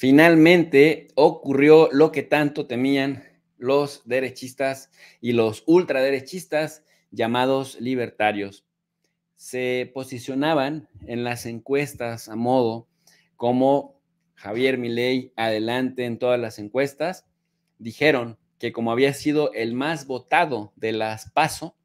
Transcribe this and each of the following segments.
Finalmente ocurrió lo que tanto temían los derechistas y los ultraderechistas llamados libertarios. Se posicionaban en las encuestas a modo como Javier Milei adelante en todas las encuestas. Dijeron que como había sido el más votado de las PASO,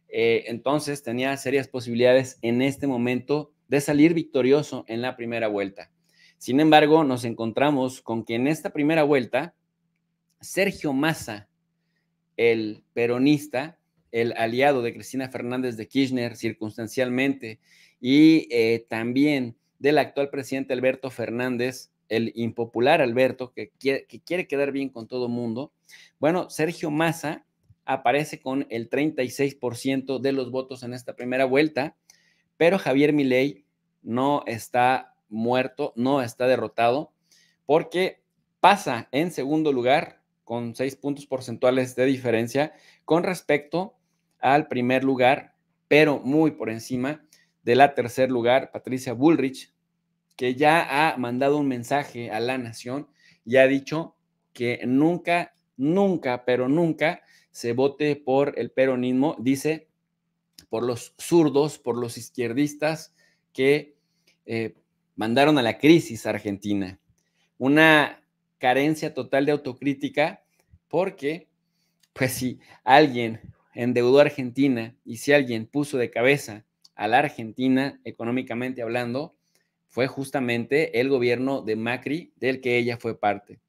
entonces tenía serias posibilidades en este momento de salir victorioso en la primera vuelta. Sin embargo, nos encontramos con que en esta primera vuelta, Sergio Massa, el peronista, el aliado de Cristina Fernández de Kirchner circunstancialmente, y también del actual presidente Alberto Fernández, el impopular Alberto, que quiere quedar bien con todo mundo. Bueno, Sergio Massa aparece con el 36% de los votos en esta primera vuelta, pero Javier Milei no está muerto, no está derrotado, porque pasa en segundo lugar con 6 puntos porcentuales de diferencia con respecto al primer lugar, pero muy por encima de la tercer lugar, Patricia Bullrich, que ya ha mandado un mensaje a la nación y ha dicho que nunca, nunca, pero nunca se vote por el peronismo, dice, por los zurdos, por los izquierdistas que eh, mandaron a la crisis a Argentina. Una carencia total de autocrítica porque, pues si alguien endeudó a Argentina y si alguien puso de cabeza a la Argentina, económicamente hablando, fue justamente el gobierno de Macri, del que ella fue parte.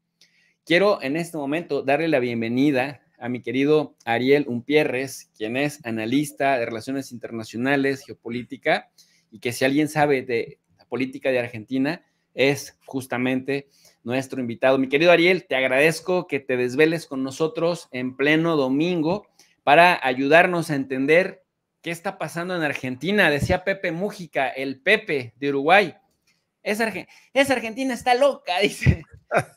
Quiero en este momento darle la bienvenida a mi querido Ariel Umpierres, quien es analista de relaciones internacionales, geopolítica, y que si alguien sabe de la política de Argentina, es justamente nuestro invitado. Mi querido Ariel, te agradezco que te desveles con nosotros en pleno domingo para ayudarnos a entender qué está pasando en Argentina. Decía Pepe Mújica, el Pepe de Uruguay. Esa Argentina está loca, dice,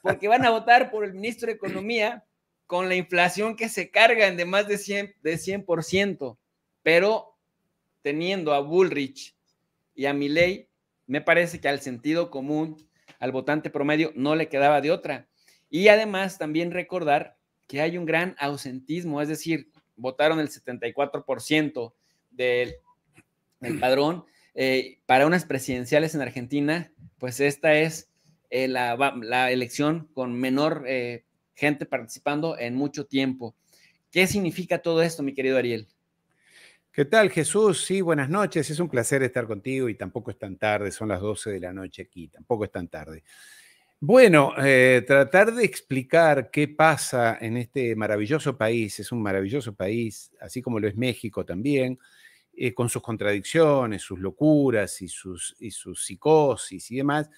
porque van a votar por el ministro de Economía con la inflación que se cargan de más de 100%, pero teniendo a Bullrich y a Milei, me parece que al sentido común, al votante promedio, no le quedaba de otra. Y además también recordar que hay un gran ausentismo, es decir, votaron el 74% del padrón. Para unas presidenciales en Argentina, pues esta es la elección con menor gente participando en mucho tiempo. ¿Qué significa todo esto, mi querido Ariel? ¿Qué tal, Jesús? Sí, buenas noches. Es un placer estar contigo y tampoco es tan tarde, son las 12 de la noche aquí, tampoco es tan tarde. Bueno, tratar de explicar qué pasa en este maravilloso país, es un maravilloso país, así como lo es México también, con sus contradicciones, sus locuras y sus psicosis y demás,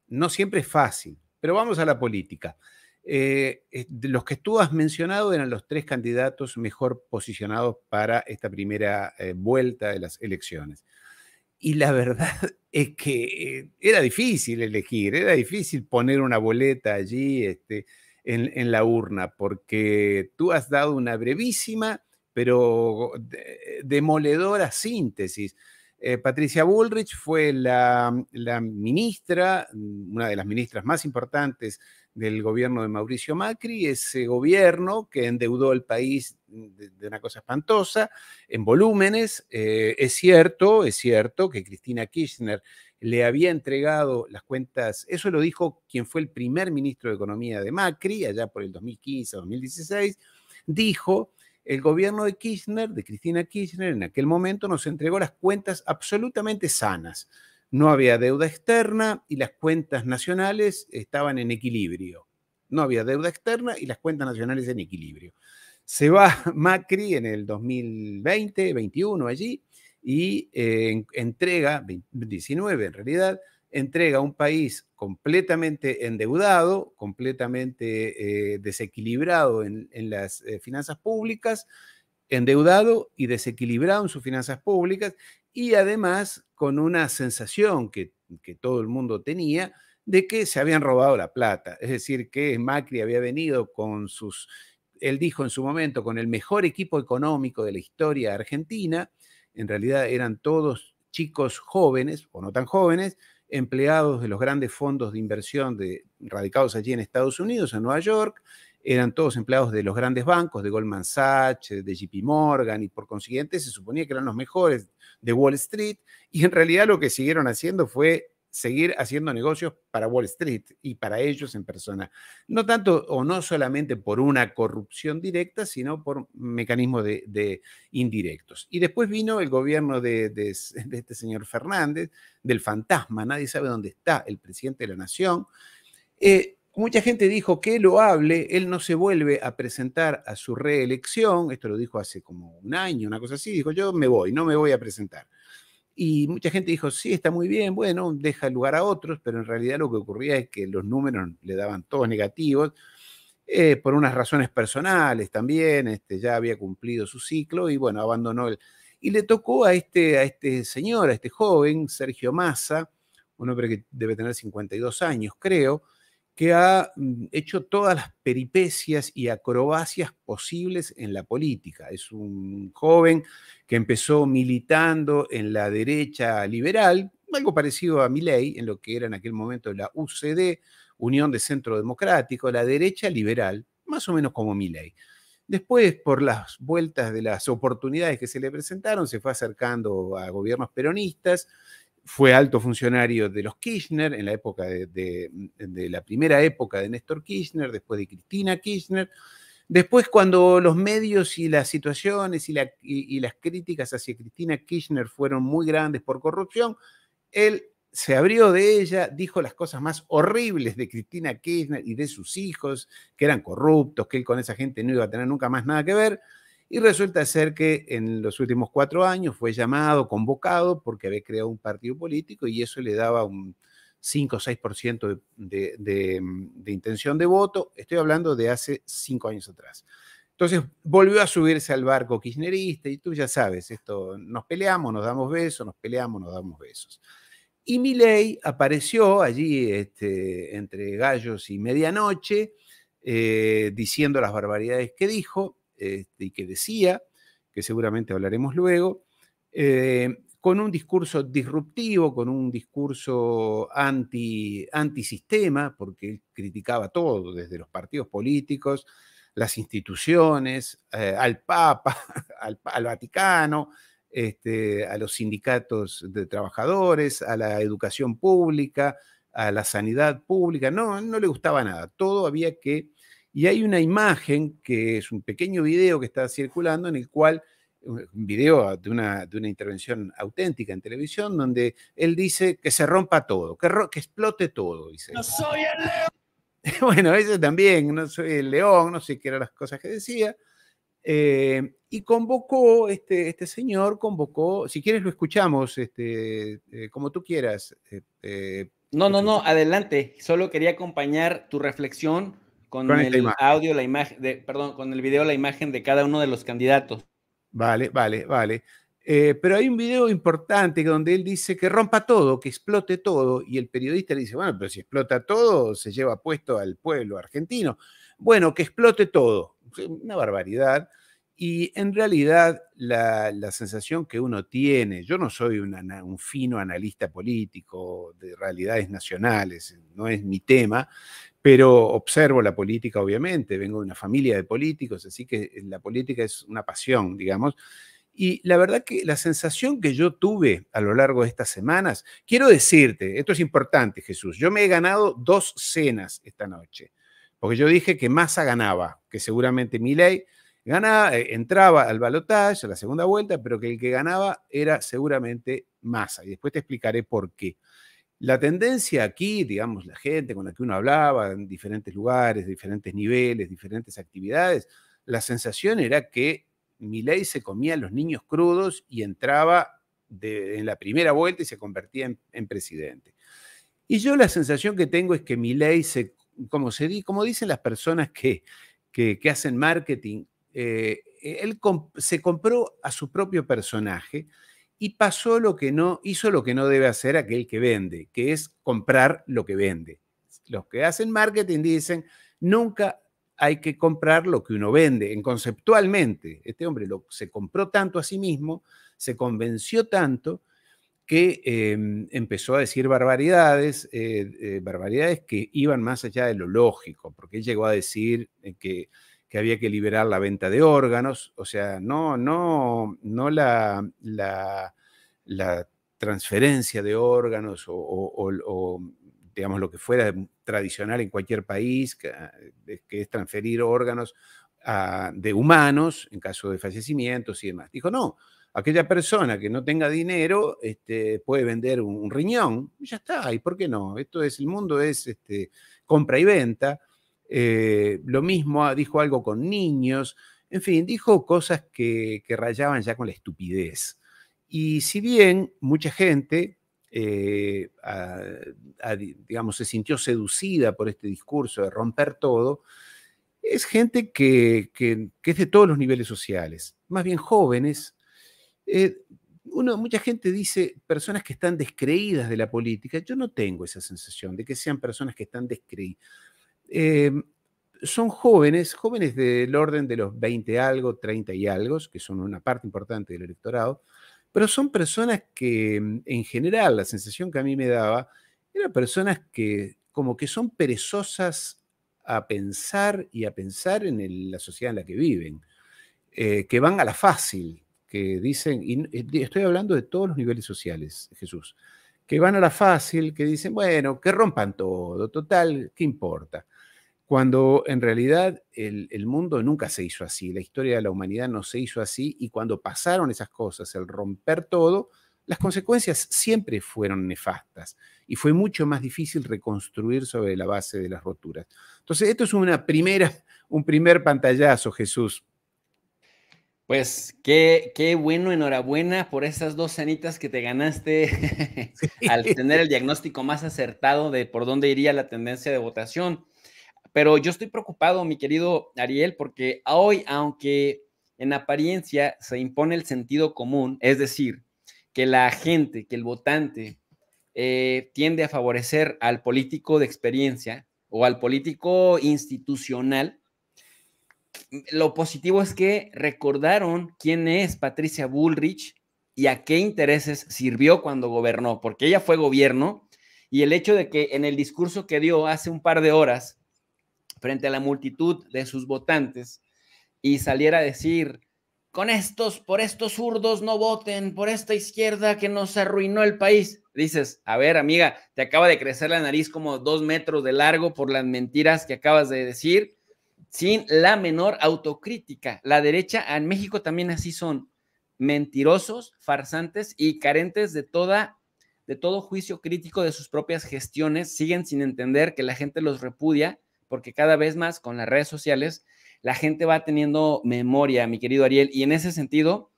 no siempre es fácil, pero vamos a la política. De los que tú has mencionado eran los tres candidatos mejor posicionados para esta primera vuelta de las elecciones. Y la verdad es que era difícil elegir, era difícil poner una boleta allí en la urna, porque tú has dado una brevísima pero demoledora síntesis. Patricia Bullrich fue la ministra, una de las ministras más importantes del gobierno de Mauricio Macri, ese gobierno que endeudó el país de una cosa espantosa, en volúmenes. Es cierto que Cristina Kirchner le había entregado las cuentas, eso lo dijo quien fue el primer ministro de Economía de Macri, allá por el 2015-2016, dijo: el gobierno de Kirchner, de Cristina Kirchner, en aquel momento nos entregó las cuentas absolutamente sanas. No había deuda externa y las cuentas nacionales estaban en equilibrio. No había deuda externa y las cuentas nacionales en equilibrio. Se va Macri en el 2020, 21 allí, y entrega, 19 en realidad, entrega un país completamente endeudado, completamente desequilibrado en las finanzas públicas, endeudado y desequilibrado en sus finanzas públicas, y además con una sensación que todo el mundo tenía de que se habían robado la plata. Es decir, que Macri había venido con él dijo en su momento, con el mejor equipo económico de la historia argentina. En realidad eran todos chicos jóvenes o no tan jóvenes, empleados de los grandes fondos de inversión radicados allí en Estados Unidos, en Nueva York, eran todos empleados de los grandes bancos, de Goldman Sachs, de JP Morgan, y por consiguiente se suponía que eran los mejores de Wall Street, y en realidad lo que siguieron haciendo fue seguir haciendo negocios para Wall Street y para ellos en persona. No tanto o no solamente por una corrupción directa, sino por mecanismos de indirectos. Y después vino el gobierno de este señor Fernández, del fantasma, nadie sabe dónde está el presidente de la nación. Mucha gente dijo que lo hable, él no se vuelve a presentar a su reelección, esto lo dijo hace como un año, una cosa así, dijo yo me voy, no me voy a presentar. Y mucha gente dijo, sí, está muy bien, bueno, deja lugar a otros, pero en realidad lo que ocurría es que los números le daban todos negativos, por unas razones personales también, ya había cumplido su ciclo y bueno, abandonó el... Y le tocó a este señor, a este joven, Sergio Massa, un hombre que debe tener 52 años, creo, que ha hecho todas las peripecias y acrobacias posibles en la política. Es un joven que empezó militando en la derecha liberal, algo parecido a Milei, en lo que era en aquel momento la UCD, Unión de Centro Democrático, la derecha liberal, más o menos como Milei. Después, por las vueltas de las oportunidades que se le presentaron, se fue acercando a gobiernos peronistas, fue alto funcionario de los Kirchner en la época de la primera época de Néstor Kirchner, después de Cristina Kirchner. Después, cuando los medios y las situaciones y las críticas hacia Cristina Kirchner fueron muy grandes por corrupción, él se abrió de ella, dijo las cosas más horribles de Cristina Kirchner y de sus hijos, que eran corruptos, que él con esa gente no iba a tener nunca más nada que ver. Y resulta ser que en los últimos 4 años fue llamado, convocado, porque había creado un partido político y eso le daba un 5 o 6% de intención de voto. Estoy hablando de hace 5 años atrás. Entonces volvió a subirse al barco kirchnerista y tú ya sabes, esto, nos peleamos, nos damos besos, nos peleamos, nos damos besos. Y Milei apareció allí entre gallos y medianoche, diciendo las barbaridades que dijo y que decía, que seguramente hablaremos luego, con un discurso disruptivo, con un discurso antisistema, porque él criticaba todo, desde los partidos políticos, las instituciones, al Papa, al Vaticano, a los sindicatos de trabajadores, a la educación pública, a la sanidad pública. No, no le gustaba nada. Todo había que... Y hay una imagen que es un pequeño video que está circulando en el cual, un video de una intervención auténtica en televisión, donde él dice que se rompa todo, que explote todo. Dice. No soy el león. Bueno, ese también, no soy el león, no sé qué eran las cosas que decía. Y convocó, este señor convocó, si quieres lo escuchamos, como tú quieras. No, adelante. Solo quería acompañar tu reflexión con el audio, la imagen, perdón, con el video, la imagen de cada uno de los candidatos. Vale. Pero hay un video importante donde él dice que rompa todo, que explote todo, y el periodista le dice, bueno, pero si explota todo, se lleva puesto al pueblo argentino. Bueno, que explote todo. Una barbaridad. Y en realidad la sensación que uno tiene, yo no soy un fino analista político de realidades nacionales, no es mi tema, pero observo la política, obviamente, vengo de una familia de políticos, así que la política es una pasión, digamos. Y la verdad que la sensación que yo tuve a lo largo de estas semanas, quiero decirte, esto es importante, Jesús, yo me he ganado 2 cenas esta noche, porque yo dije que Massa ganaba, que seguramente Milei ganaba, entraba al balotaje, a la segunda vuelta, pero que el que ganaba era seguramente Massa. Y después te explicaré por qué. La tendencia aquí, digamos, la gente con la que uno hablaba en diferentes lugares, diferentes niveles, diferentes actividades, la sensación era que Milei se comía a los niños crudos y entraba en la primera vuelta y se convertía en presidente. Y yo la sensación que tengo es que Milei, como dicen las personas que hacen marketing, él se compró a su propio personaje y hizo lo que no debe hacer aquel que vende, que es comprar lo que vende. Los que hacen marketing dicen, nunca hay que comprar lo que uno vende, conceptualmente. Este hombre se compró tanto a sí mismo, se convenció tanto, que empezó a decir barbaridades, barbaridades que iban más allá de lo lógico, porque él llegó a decir que había que liberar la venta de órganos, o sea, no la transferencia de órganos o, digamos, lo que fuera tradicional en cualquier país, que es transferir órganos de humanos en caso de fallecimientos y demás. Dijo, no, aquella persona que no tenga dinero puede vender un riñón, y ya está, ¿y por qué no? El mundo es compra y venta. Lo mismo dijo algo con niños, en fin, dijo cosas que rayaban ya con la estupidez. Y si bien mucha gente, digamos, se sintió seducida por este discurso de romper todo, es gente que es de todos los niveles sociales, más bien jóvenes. Mucha gente dice personas que están descreídas de la política. Yo no tengo esa sensación de que sean personas que están descreídas. Son jóvenes del orden de los 20 algo, 30 y algo, que son una parte importante del electorado, pero son personas que, en general, la sensación que a mí me daba, eran personas que como que son perezosas a pensar y a pensar en la sociedad en la que viven, que van a la fácil, que dicen, y estoy hablando de todos los niveles sociales, Jesús, que van a la fácil, que dicen, bueno, que rompan todo, total, ¿qué importa? Cuando en realidad el mundo nunca se hizo así, la historia de la humanidad no se hizo así, y cuando pasaron esas cosas, el romper todo, las consecuencias siempre fueron nefastas y fue mucho más difícil reconstruir sobre la base de las roturas. Entonces, esto es un primer pantallazo, Jesús. Pues qué bueno, enhorabuena por esas 2 cenitas que te ganaste al tener el diagnóstico más acertado de por dónde iría la tendencia de votación. Pero yo estoy preocupado, mi querido Ariel, porque hoy, aunque en apariencia se impone el sentido común, es decir, que la gente, que el votante tiende a favorecer al político de experiencia o al político institucional, lo positivo es que recordaron quién es Patricia Bullrich y a qué intereses sirvió cuando gobernó, porque ella fue gobierno, y el hecho de que en el discurso que dio hace un par de horas frente a la multitud de sus votantes y saliera a decir, por estos zurdos no voten, por esta izquierda que nos arruinó el país. Dices, a ver, amiga, te acaba de crecer la nariz como 2 metros de largo por las mentiras que acabas de decir, sin la menor autocrítica. La derecha en México también así son, mentirosos, farsantes y carentes de todo juicio crítico de sus propias gestiones, siguen sin entender que la gente los repudia, porque cada vez más con las redes sociales la gente va teniendo memoria, mi querido Ariel, y en ese sentido,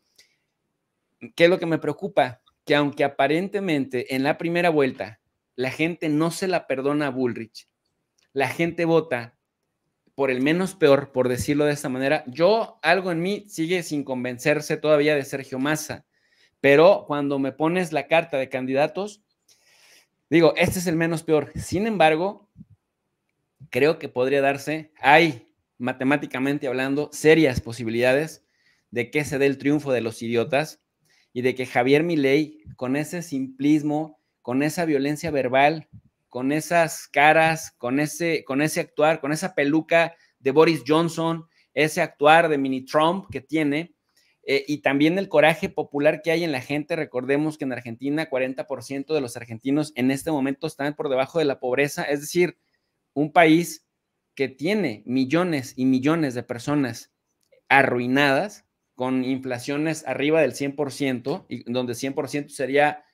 ¿qué es lo que me preocupa? Que aunque aparentemente en la primera vuelta la gente no se la perdona a Bullrich, la gente vota por el menos peor, por decirlo de esta manera. Yo, algo en mí sigue sin convencerse todavía de Sergio Massa, pero cuando me pones la carta de candidatos, digo, este es el menos peor. Sin embargo, creo que podría darse, hay matemáticamente hablando, serias posibilidades de que se dé el triunfo de los idiotas y de que Javier Milei, con ese simplismo, con esa violencia verbal, con esas caras, con ese actuar, con esa peluca de Boris Johnson, ese actuar de mini Trump que tiene, y también el coraje popular que hay en la gente. Recordemos que en Argentina 40% de los argentinos en este momento están por debajo de la pobreza, es decir, un país que tiene millones y millones de personas arruinadas, con inflaciones arriba del 100%, y donde 100% sería,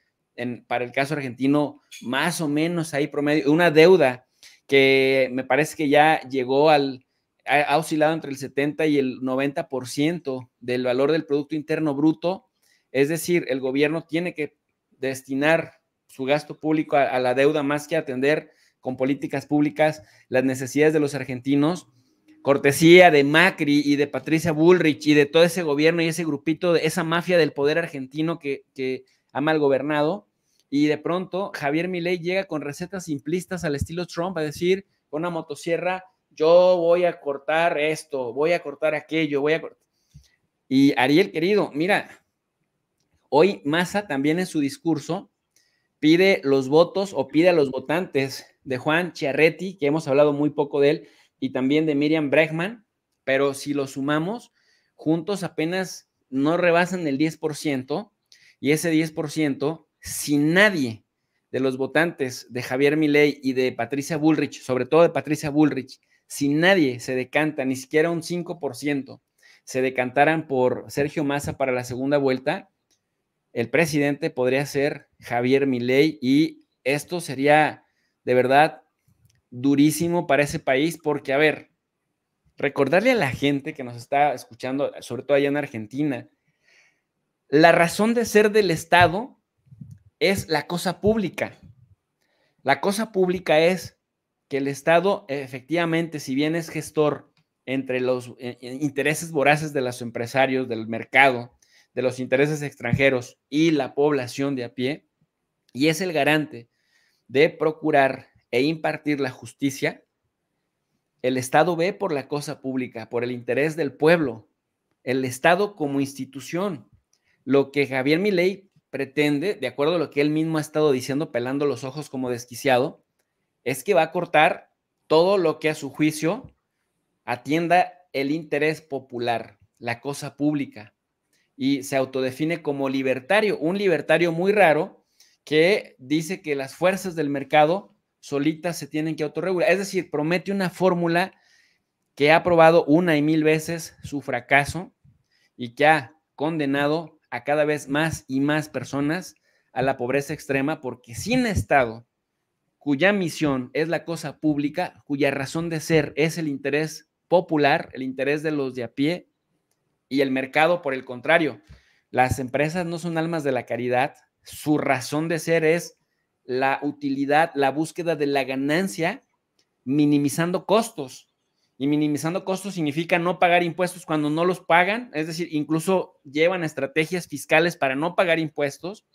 para el caso argentino, más o menos ahí promedio, una deuda que me parece que ya llegó ha oscilado entre el 70 y el 90% del valor del Producto Interno Bruto. Es decir, el gobierno tiene que destinar su gasto público a la deuda más que atender con políticas públicas las necesidades de los argentinos, cortesía de Macri y de Patricia Bullrich y de todo ese gobierno y ese grupito, de esa mafia del poder argentino que ha mal gobernado. Y de pronto Javier Milei llega con recetas simplistas al estilo Trump a decir, con una motosierra, yo voy a cortar esto, voy a cortar aquello, Y Ariel, querido, mira, Hoy Massa también en su discurso pide los votos o pide a los votantes de Juan Chiarretti, que hemos hablado muy poco de él, y también de Miriam Bregman, pero si lo sumamos, juntos apenas no rebasan el 10%, y ese 10%, si nadie de los votantes de Javier Milei y de Patricia Bullrich, sobre todo de Patricia Bullrich, si nadie se decanta, ni siquiera un 5%, se decantaran por Sergio Massa para la segunda vuelta, el presidente podría ser Javier Milei y esto sería de verdad durísimo para ese país porque, a ver, recordarle a la gente que nos está escuchando, sobre todo allá en Argentina, la razón de ser del Estado es la cosa pública. La cosa pública es que el Estado efectivamente, si bien es gestor entre los intereses voraces de los empresarios, del mercado, de los intereses extranjeros y la población de a pie, y es el garante de procurar e impartir la justicia, el Estado ve por la cosa pública, por el interés del pueblo, el Estado como institución. Lo que Javier Milei pretende, de acuerdo a lo que él mismo ha estado diciendo, pelando los ojos como desquiciado, es que va a cortar todo lo que a su juicio atienda el interés popular, la cosa pública, y se autodefine como libertario, un libertario muy raro que dice que las fuerzas del mercado solitas se tienen que autorregular, es decir, promete una fórmula que ha probado una y mil veces su fracaso y que ha condenado a cada vez más y más personas a la pobreza extrema, porque sin Estado, cuya misión es la cosa pública, cuya razón de ser es el interés popular, el interés de los de a pie, y el mercado, por el contrario, las empresas no son almas de la caridad, su razón de ser es la utilidad, la búsqueda de la ganancia, minimizando costos. Y minimizando costos significa no pagar impuestos cuando no los pagan, es decir, incluso llevan estrategias fiscales para no pagar impuestos,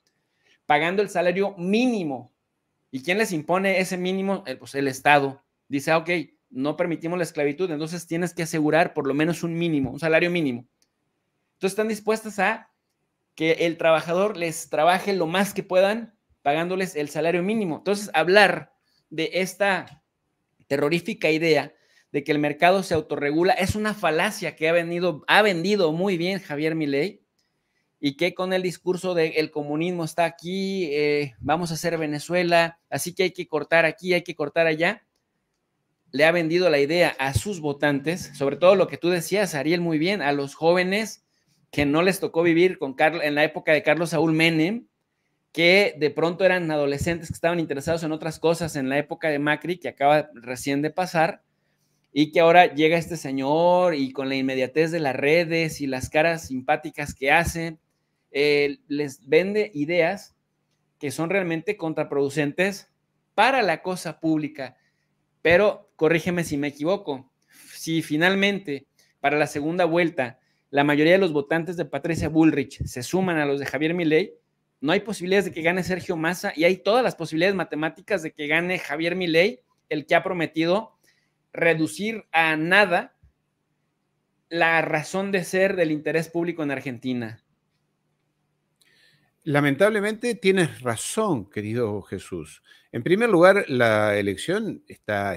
pagando el salario mínimo. ¿Y quién les impone ese mínimo? Pues el Estado. Dice, ok, no permitimos la esclavitud, entonces tienes que asegurar por lo menos un mínimo, un salario mínimo. Entonces están dispuestas a que el trabajador les trabaje lo más que puedan, pagándoles el salario mínimo. Entonces, hablar de esta terrorífica idea de que el mercado se autorregula es una falacia que ha vendido muy bien Javier Milei, y que con el discurso de el comunismo está aquí, vamos a hacer Venezuela, así que hay que cortar aquí, hay que cortar allá, le ha vendido la idea a sus votantes, sobre todo lo que tú decías, Ariel, muy bien, a los jóvenes que no les tocó vivir en la época de Carlos Saúl Menem, que de pronto eran adolescentes que estaban interesados en otras cosas en la época de Macri, que acaba recién de pasar, y que ahora llega este señor y con la inmediatez de las redes y las caras simpáticas que hace, les vende ideas que son realmente contraproducentes para la cosa pública. Pero corrígeme si me equivoco, si finalmente para la segunda vuelta la mayoría de los votantes de Patricia Bullrich se suman a los de Javier Milei, no hay posibilidades de que gane Sergio Massa y hay todas las posibilidades matemáticas de que gane Javier Milei, el que ha prometido reducir a nada la razón de ser del interés público en Argentina. Lamentablemente tienes razón, querido Jesús. En primer lugar, la elección está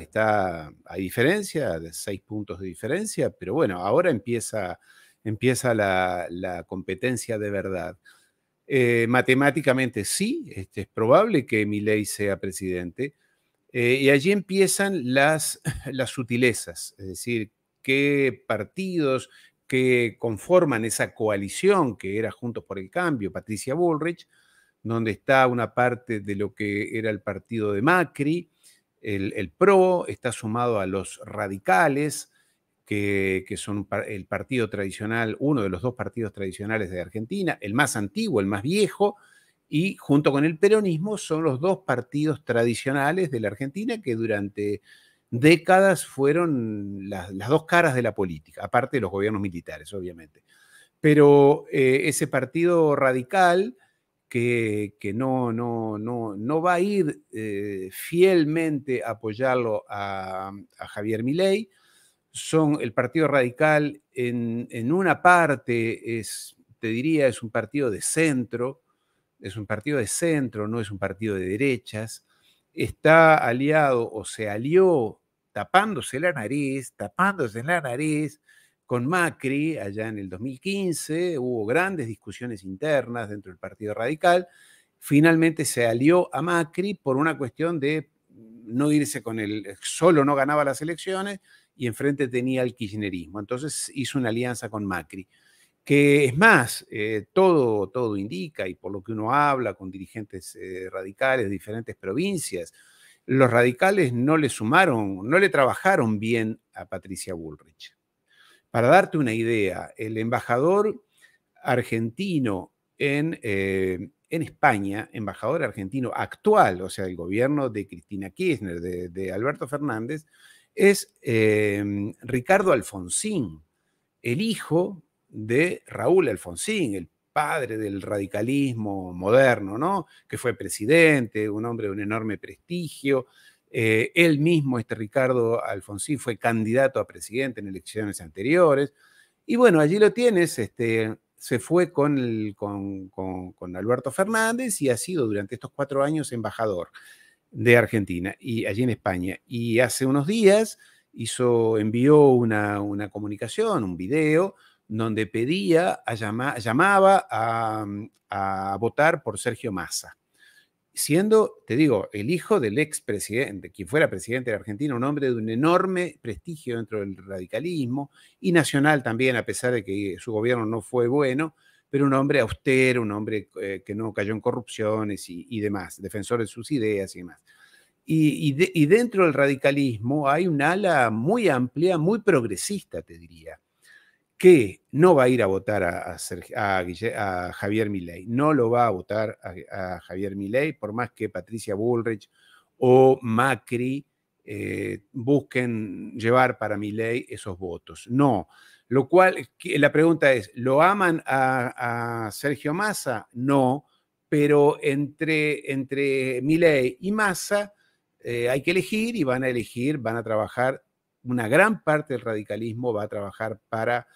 a diferencia, de 6 puntos de diferencia, pero bueno, ahora empieza la competencia de verdad. Matemáticamente sí, es probable que Milei sea presidente, y allí empiezan las sutilezas, es decir, qué partidos que conforman esa coalición que era Juntos por el Cambio, Patricia Bullrich, donde está una parte de lo que era el partido de Macri, el PRO, está sumado a los radicales, que son el partido tradicional, uno de los dos partidos tradicionales de Argentina, el más antiguo, el más viejo, y junto con el peronismo son los dos partidos tradicionales de la Argentina que durante décadas fueron las dos caras de la política, aparte de los gobiernos militares, obviamente. Pero ese partido radical que no va a ir fielmente a apoyarlo a Javier Milei, son el Partido Radical en una parte te diría, es un partido de centro, no es un partido de derechas. Está aliado o se alió tapándose la nariz con Macri allá en el 2015. Hubo grandes discusiones internas dentro del Partido Radical. Finalmente se alió a Macri por una cuestión de no irse con solo no ganaba las elecciones y enfrente tenía el kirchnerismo. Entonces hizo una alianza con Macri, que es más, todo indica, y por lo que uno habla con dirigentes radicales de diferentes provincias, los radicales no le trabajaron bien a Patricia Bullrich. Para darte una idea, el embajador argentino en España, embajador argentino actual, o sea, el gobierno de Cristina Kirchner, de Alberto Fernández, es Ricardo Alfonsín, el hijo de Raúl Alfonsín, el padre del radicalismo moderno, ¿no? Que fue presidente, un hombre de un enorme prestigio. Él mismo, Ricardo Alfonsín, fue candidato a presidente en elecciones anteriores. Y bueno, allí lo tienes, se fue con Alberto Fernández y ha sido durante estos 4 años embajador de Argentina y allí en España. Y hace unos días envió una comunicación, un video, donde llamaba a votar por Sergio Massa, siendo, te digo, el hijo del expresidente, quien fuera presidente de Argentina, un hombre de un enorme prestigio dentro del radicalismo y nacional también, a pesar de que su gobierno no fue bueno, pero un hombre austero, un hombre que no cayó en corrupciones y demás, defensor de sus ideas y demás. Y dentro del radicalismo hay un ala muy amplia, muy progresista, te diría, que no va a ir a votar a Javier Milei, no lo va a votar a Javier Milei, por más que Patricia Bullrich o Macri busquen llevar para Milei esos votos. No, lo cual, la pregunta es, ¿lo aman a Sergio Massa? No, pero entre Milei y Massa hay que elegir y van a trabajar, una gran parte del radicalismo va a trabajar para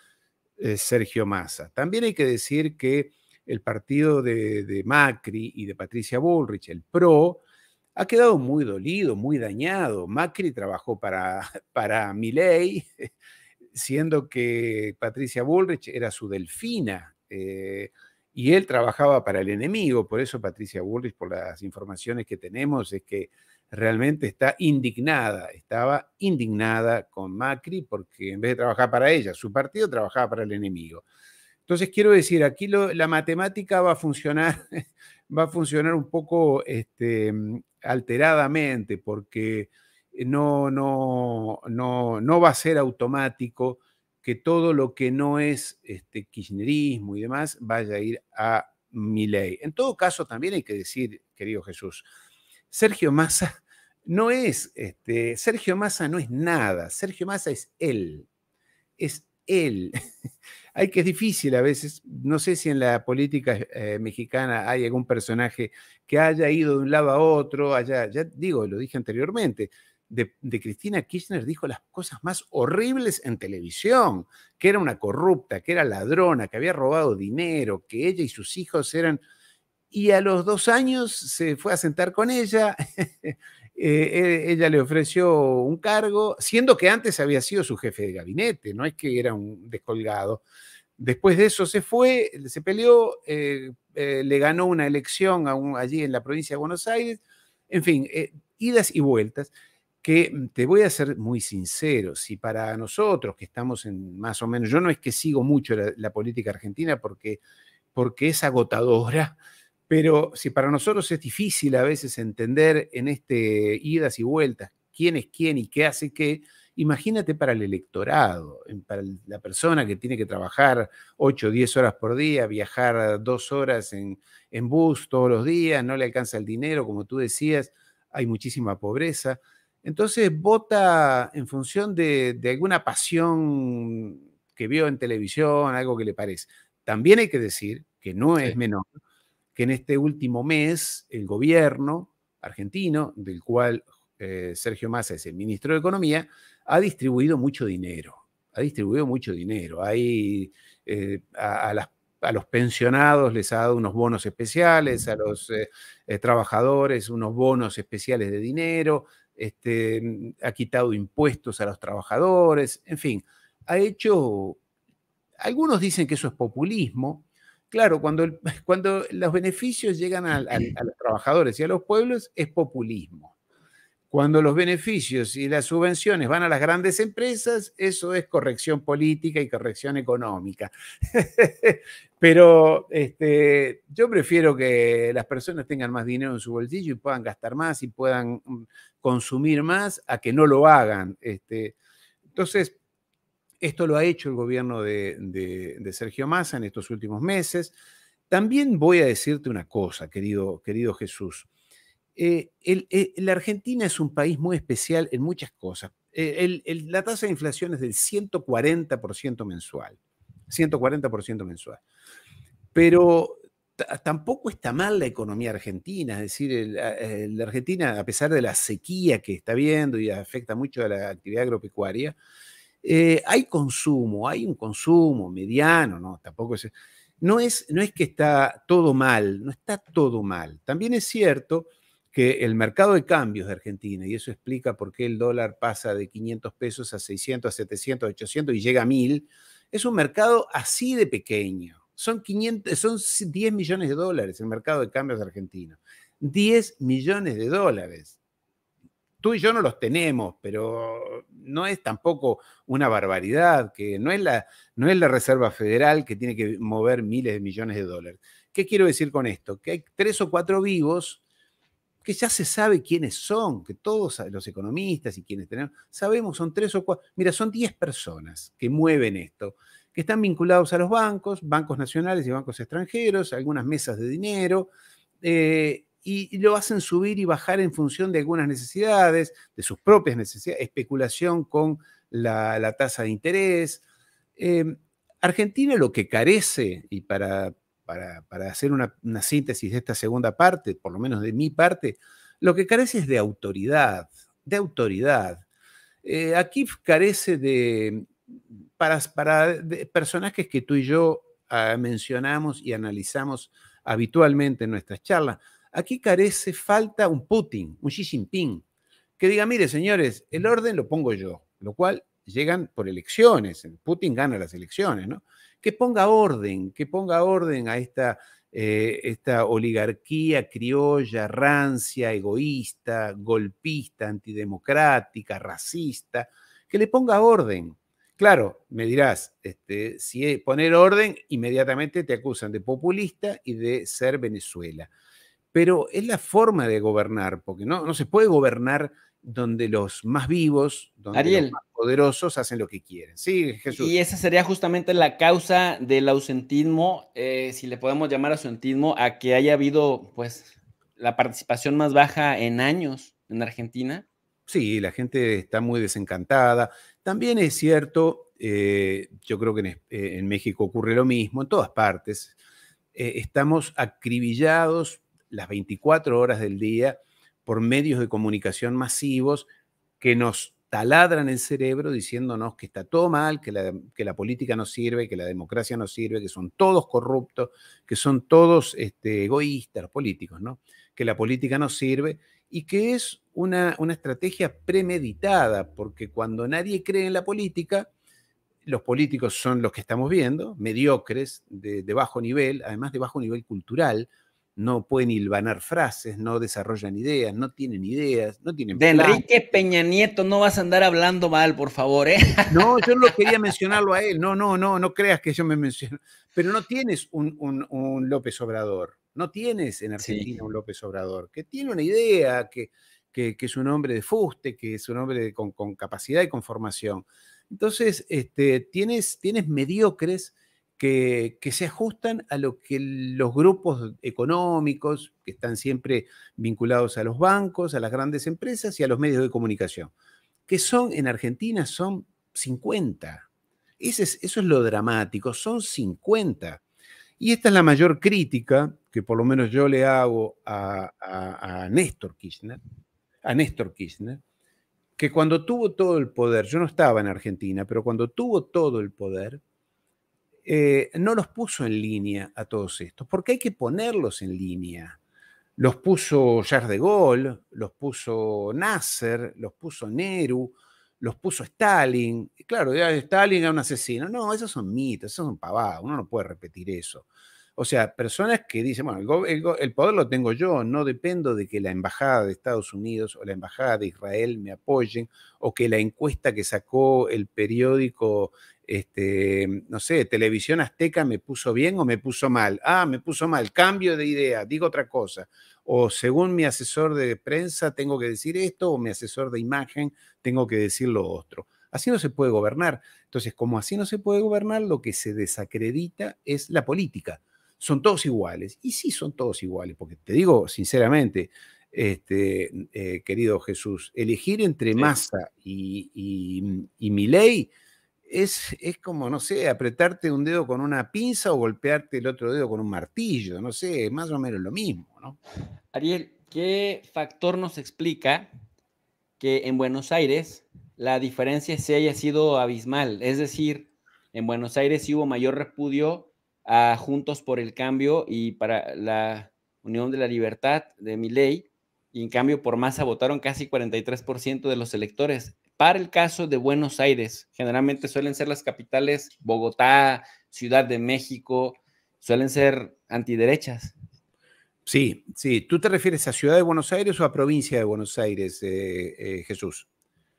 Sergio Massa. También hay que decir que el partido de Macri y de Patricia Bullrich, el PRO, ha quedado muy dolido, muy dañado. Macri trabajó para Milei, siendo que Patricia Bullrich era su delfina, y él trabajaba para el enemigo. Por eso Patricia Bullrich, por las informaciones que tenemos, es que realmente estaba indignada con Macri, porque en vez de trabajar para ella, su partido trabajaba para el enemigo. Entonces, quiero decir, aquí la matemática va a funcionar, va a funcionar un poco alteradamente, porque no va a ser automático que todo lo que no es kirchnerismo y demás vaya a ir a Milei. En todo caso, también hay que decir, querido Jesús, Sergio Massa Sergio Massa no es nada, Sergio Massa es él. Hay que es difícil a veces, no sé si en la política mexicana hay algún personaje que haya ido de un lado a otro, ya digo, lo dije anteriormente, de Cristina Kirchner dijo las cosas más horribles en televisión, que era una corrupta, que era ladrona, que había robado dinero, que ella y sus hijos eran... Y a los 2 años se fue a sentar con ella, ella le ofreció un cargo, siendo que antes había sido su jefe de gabinete, no es que era un descolgado. Después de eso se fue, se peleó, le ganó una elección allí en la provincia de Buenos Aires. En fin, idas y vueltas, que te voy a ser muy sincero, si para nosotros que estamos en más o menos, yo no es que sigo mucho la política argentina porque es agotadora, pero si para nosotros es difícil a veces entender en idas y vueltas quién es quién y qué hace qué, imagínate para el electorado, para la persona que tiene que trabajar 8 o 10 horas por día, viajar 2 horas en bus todos los días, no le alcanza el dinero, como tú decías, hay muchísima pobreza. Entonces vota en función de alguna pasión que vio en televisión, algo que le parece. También hay que decir que no es menor que en este último mes el gobierno argentino, del cual Sergio Massa es el ministro de Economía, ha distribuido mucho dinero. Hay, a las a los pensionados les ha dado unos bonos especiales, a los trabajadores unos bonos especiales de dinero, ha quitado impuestos a los trabajadores, en fin, ha hecho, algunos dicen que eso es populismo. Claro, cuando los beneficios llegan a los trabajadores y a los pueblos, es populismo. Cuando los beneficios y las subvenciones van a las grandes empresas, eso es corrección política y corrección económica. Pero yo prefiero que las personas tengan más dinero en su bolsillo y puedan gastar más y puedan consumir más a que no lo hagan. Entonces, esto lo ha hecho el gobierno de Sergio Massa en estos últimos meses. También voy a decirte una cosa, querido Jesús. La Argentina es un país muy especial en muchas cosas. La tasa de inflación es del 140% mensual. 140% mensual. Pero tampoco está mal la economía argentina. Es decir, la Argentina, a pesar de la sequía que está viendo y afecta mucho a la actividad agropecuaria, hay consumo, hay un consumo mediano, ¿no? Tampoco es, no es que está todo mal, no está todo mal. También es cierto que el mercado de cambios de Argentina, y eso explica por qué el dólar pasa de 500 pesos a 600, a 700, a 800 y llega a 1000, es un mercado así de pequeño. Son 10 millones de dólares el mercado de cambios de Argentina. 10 millones de dólares. Tú y yo no los tenemos, pero no es tampoco una barbaridad, que no es la Reserva Federal que tiene que mover miles de millones de dólares. ¿Qué quiero decir con esto? Que hay 3 o 4 vivos que ya se sabe quiénes son, que todos los economistas y quienes tenemos, sabemos, son 3 o 4, mira, son 10 personas que mueven esto, que están vinculados a los bancos nacionales y bancos extranjeros, algunas mesas de dinero, y lo hacen subir y bajar en función de algunas necesidades, de sus propias necesidades, especulación con la tasa de interés. Argentina lo que carece, y para hacer una síntesis de esta segunda parte, por lo menos de mi parte, lo que carece es de autoridad, de autoridad. Aquí carece de personajes que tú y yo mencionamos y analizamos habitualmente en nuestras charlas. Aquí falta un Putin, un Xi Jinping, que diga, mire, señores, el orden lo pongo yo, lo cual llegan por elecciones, Putin gana las elecciones, ¿no? Que ponga orden a esta oligarquía criolla, rancia, egoísta, golpista, antidemocrática, racista, que le ponga orden. Claro, me dirás, si poner orden, inmediatamente te acusan de populista y de ser Venezuela. Pero es la forma de gobernar, porque no se puede gobernar donde los más vivos, donde los más Ariel, poderosos hacen lo que quieren. Sí, y Jesús. esa sería justamente la causa del ausentismo, si le podemos llamar ausentismo, a que haya habido, pues, la participación más baja en años en Argentina. Sí, la gente está muy desencantada. También es cierto, yo creo que en México ocurre lo mismo, en todas partes. Estamos acribillados las 24 horas del día por medios de comunicación masivos que nos taladran el cerebro diciéndonos que está todo mal, que la política no sirve, que la democracia no sirve, que son todos corruptos, que son todos egoístas, los políticos, ¿no? Que la política no sirve y que es una estrategia premeditada, porque cuando nadie cree en la política, los políticos son los que estamos viendo, mediocres, de bajo nivel, además de bajo nivel cultural, no pueden hilvanar frases, no desarrollan ideas, no tienen De plan. Enrique Peña Nieto, no vas a andar hablando mal, por favor, ¿eh? No, yo no quería mencionarlo a él, no creas que yo me menciono, pero no tienes un López Obrador, no tienes en Sí. Argentina un López Obrador, que tiene una idea, que es un hombre de fuste, que es un hombre con capacidad y con formación. Entonces, tienes mediocres que se ajustan a lo que los grupos económicos, que están siempre vinculados a los bancos, a las grandes empresas y a los medios de comunicación, que son en Argentina son 50. Eso es lo dramático, son 50. Y esta es la mayor crítica que por lo menos yo le hago a Néstor Kirchner, que cuando tuvo todo el poder, yo no estaba en Argentina, pero cuando tuvo todo el poder, no los puso en línea a todos estos, porque hay que ponerlos en línea. Los puso Charles de Gaulle, los puso Nasser, los puso Nehru, los puso Stalin. Y claro, Stalin era un asesino. No, esos son mitos, esos son pavadas. Uno no puede repetir eso. O sea, personas que dicen, bueno, el poder lo tengo yo, no dependo de que la embajada de Estados Unidos o la embajada de Israel me apoyen, o que la encuesta que sacó el periódico, no sé, Televisión Azteca me puso bien o me puso mal. Ah, me puso mal, cambio de idea, digo otra cosa. O según mi asesor de prensa tengo que decir esto, o mi asesor de imagen tengo que decir lo otro. Así no se puede gobernar. Entonces, como así no se puede gobernar, lo que se desacredita es la política. Son todos iguales. Y sí son todos iguales, porque te digo sinceramente, querido Jesús, elegir entre Sí. Massa y Milei es como, no sé, apretarte un dedo con una pinza o golpearte el otro dedo con un martillo, no sé, es más o menos lo mismo, ¿no? Ariel, ¿qué factor nos explica que en Buenos Aires la diferencia se haya sido abismal? Es decir, en Buenos Aires sí hubo mayor repudio a Juntos por el Cambio y para la Unión de la Libertad de Milei, y en cambio por Massa votaron casi 43% de los electores. Para el caso de Buenos Aires, generalmente suelen ser las capitales, Bogotá, Ciudad de México, suelen ser antiderechas. Sí, sí. ¿Tú te refieres a Ciudad de Buenos Aires o a provincia de Buenos Aires, Jesús?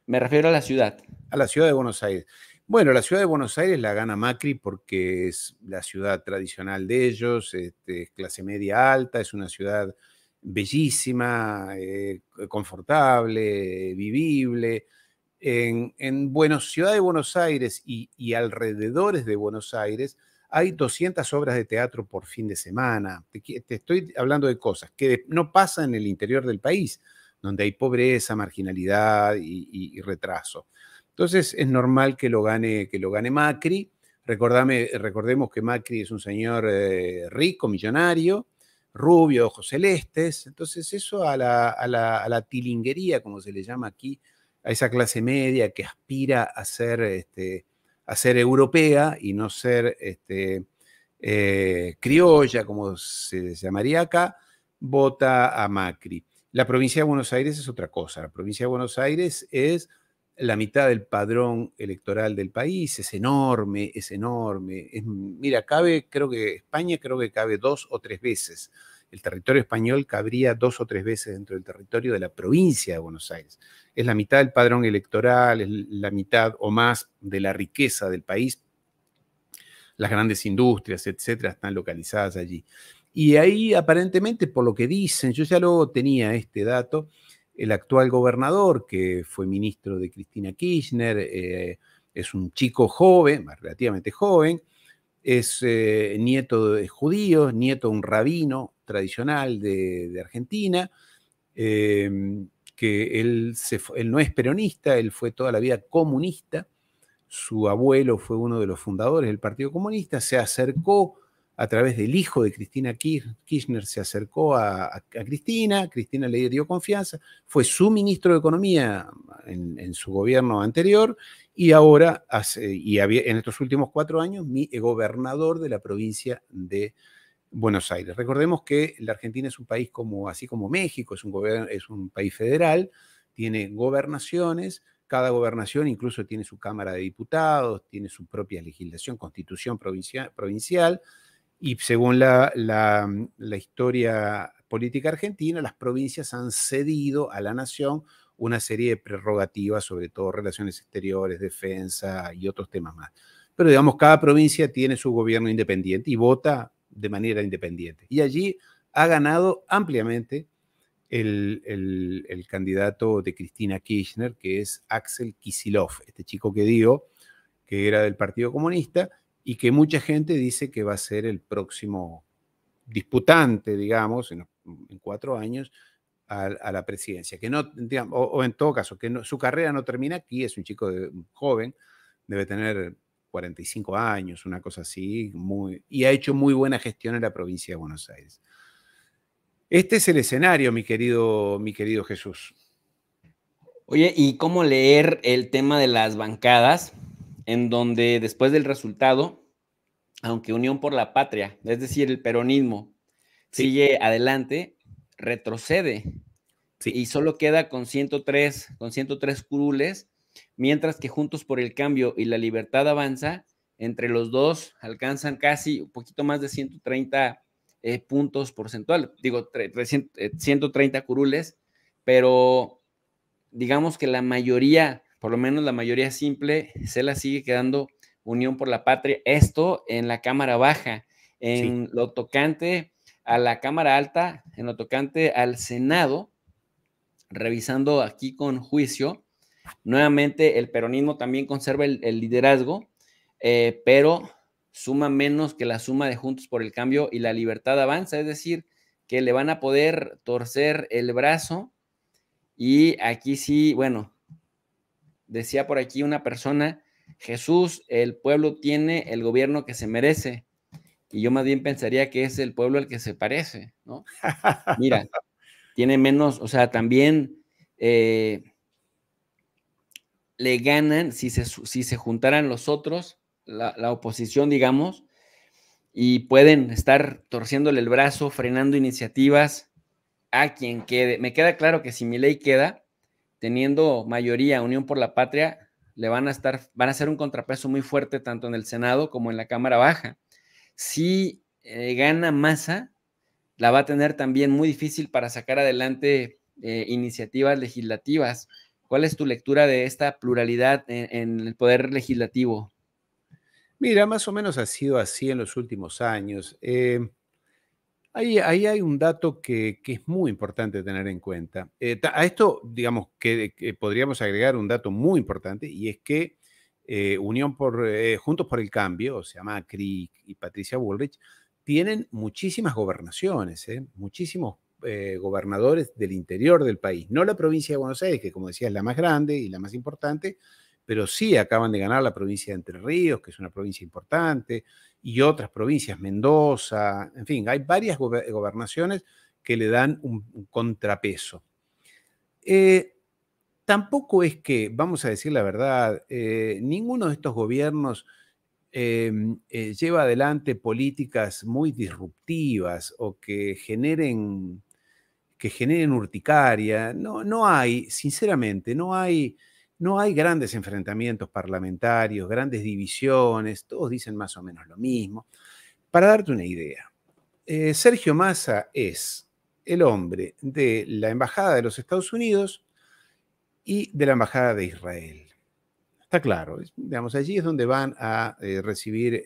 Me refiero a la ciudad. A la Ciudad de Buenos Aires. Bueno, la Ciudad de Buenos Aires la gana Macri porque es la ciudad tradicional de ellos, es clase media alta, es una ciudad bellísima, confortable, vivible. Ciudad de Buenos Aires y alrededores de Buenos Aires hay 200 obras de teatro por fin de semana. Te estoy hablando de cosas que no pasan en el interior del país, donde hay pobreza, marginalidad y retraso. Entonces es normal que lo gane Macri. Recordemos que Macri es un señor rico, millonario, rubio, ojos celestes. Entonces eso a la tilinguería, como se le llama aquí, a esa clase media que aspira a ser europea y no ser criolla, como se llamaría acá, vota a Macri. La provincia de Buenos Aires es otra cosa. La provincia de Buenos Aires es la mitad del padrón electoral del país, es enorme, es enorme. Mira, creo que España cabe 2 o 3 veces. El territorio español cabría 2 o 3 veces dentro del territorio de la provincia de Buenos Aires. Es la mitad del padrón electoral, es la mitad o más de la riqueza del país. Las grandes industrias, etcétera, están localizadas allí. Y ahí, aparentemente, por lo que dicen, yo ya luego tenía este dato, el actual gobernador, que fue ministro de Cristina Kirchner, es un chico joven, relativamente joven, es nieto de judíos, nieto de un rabino tradicional de Argentina, que él no es peronista, él fue toda la vida comunista, su abuelo fue uno de los fundadores del Partido Comunista, se acercó a través del hijo de Cristina Kirchner, se acercó a Cristina, Cristina le dio confianza, fue su ministro de Economía en su gobierno anterior y ahora, en estos últimos 4 años, gobernador de la provincia de Buenos Aires. Recordemos que la Argentina es un país así como México, es un país federal, tiene gobernaciones, cada gobernación incluso tiene su Cámara de Diputados, tiene su propia legislación, constitución provincial, y según la historia política argentina, las provincias han cedido a la nación una serie de prerrogativas, sobre todo relaciones exteriores, defensa y otros temas más. Pero digamos, cada provincia tiene su gobierno independiente y vota de manera independiente. Y allí ha ganado ampliamente el candidato de Cristina Kirchner, que es Axel Kicillof, este chico que digo, que era del Partido Comunista y que mucha gente dice que va a ser el próximo disputante, digamos, en 4 años, a la presidencia. Que no, digamos, o en todo caso, que su carrera no termina aquí, es un chico joven, debe tener 45 años, una cosa así, y ha hecho muy buena gestión en la provincia de Buenos Aires. Este es el escenario, mi querido Jesús. Oye, ¿y cómo leer el tema de las bancadas, en donde después del resultado aunque Unión por la Patria, es decir, el peronismo, Sí, sigue adelante, retrocede sí. y solo queda con 103 curules, mientras que Juntos por el Cambio y La Libertad Avanza, entre los dos alcanzan casi un poquito más de 130 puntos porcentuales, digo, 130 curules, pero digamos que la mayoría, por lo menos la mayoría simple, se la sigue quedando Unión por la Patria. Esto en la Cámara Baja, Sí. en lo tocante a la Cámara Alta, en lo tocante al Senado, revisando aquí con juicio, nuevamente el peronismo también conserva el liderazgo, pero suma menos que la suma de Juntos por el Cambio y La Libertad Avanza, es decir, que le van a poder torcer el brazo y aquí sí, bueno, decía por aquí una persona, Jesús, el pueblo tiene el gobierno que se merece, y yo más bien pensaría que es el pueblo al que se parece, ¿no? Mira, tiene menos, o sea, también le ganan si se juntaran los otros, la oposición, digamos, y pueden estar torciéndole el brazo, frenando iniciativas a quien quede. Me queda claro que si Milei queda, teniendo mayoría Unión por la Patria, le van a ser un contrapeso muy fuerte tanto en el Senado como en la Cámara Baja. Si gana Massa, la va a tener también muy difícil para sacar adelante iniciativas legislativas. ¿Cuál es tu lectura de esta pluralidad en el poder legislativo? Mira, más o menos ha sido así en los últimos años. Ahí hay un dato que es muy importante tener en cuenta. A esto, digamos, que podríamos agregar un dato muy importante, y es que Juntos por el Cambio, o sea, Macri y Patricia Bullrich, tienen muchísimas gobernaciones, muchísimos gobernadores del interior del país. No la provincia de Buenos Aires, que como decía es la más grande y la más importante, pero sí acaban de ganar la provincia de Entre Ríos, que es una provincia importante, y otras provincias, Mendoza, en fin, hay varias gobernaciones que le dan un contrapeso. Eh, Tampoco es que, vamos a decir la verdad, ninguno de estos gobiernos lleva adelante políticas muy disruptivas o que generen urticaria. No, no hay, sinceramente, no hay grandes enfrentamientos parlamentarios, grandes divisiones, todos dicen más o menos lo mismo. Para darte una idea, Sergio Massa es el hombre de la Embajada de los Estados Unidos y de la Embajada de Israel. Está claro, digamos, allí es donde van a recibir,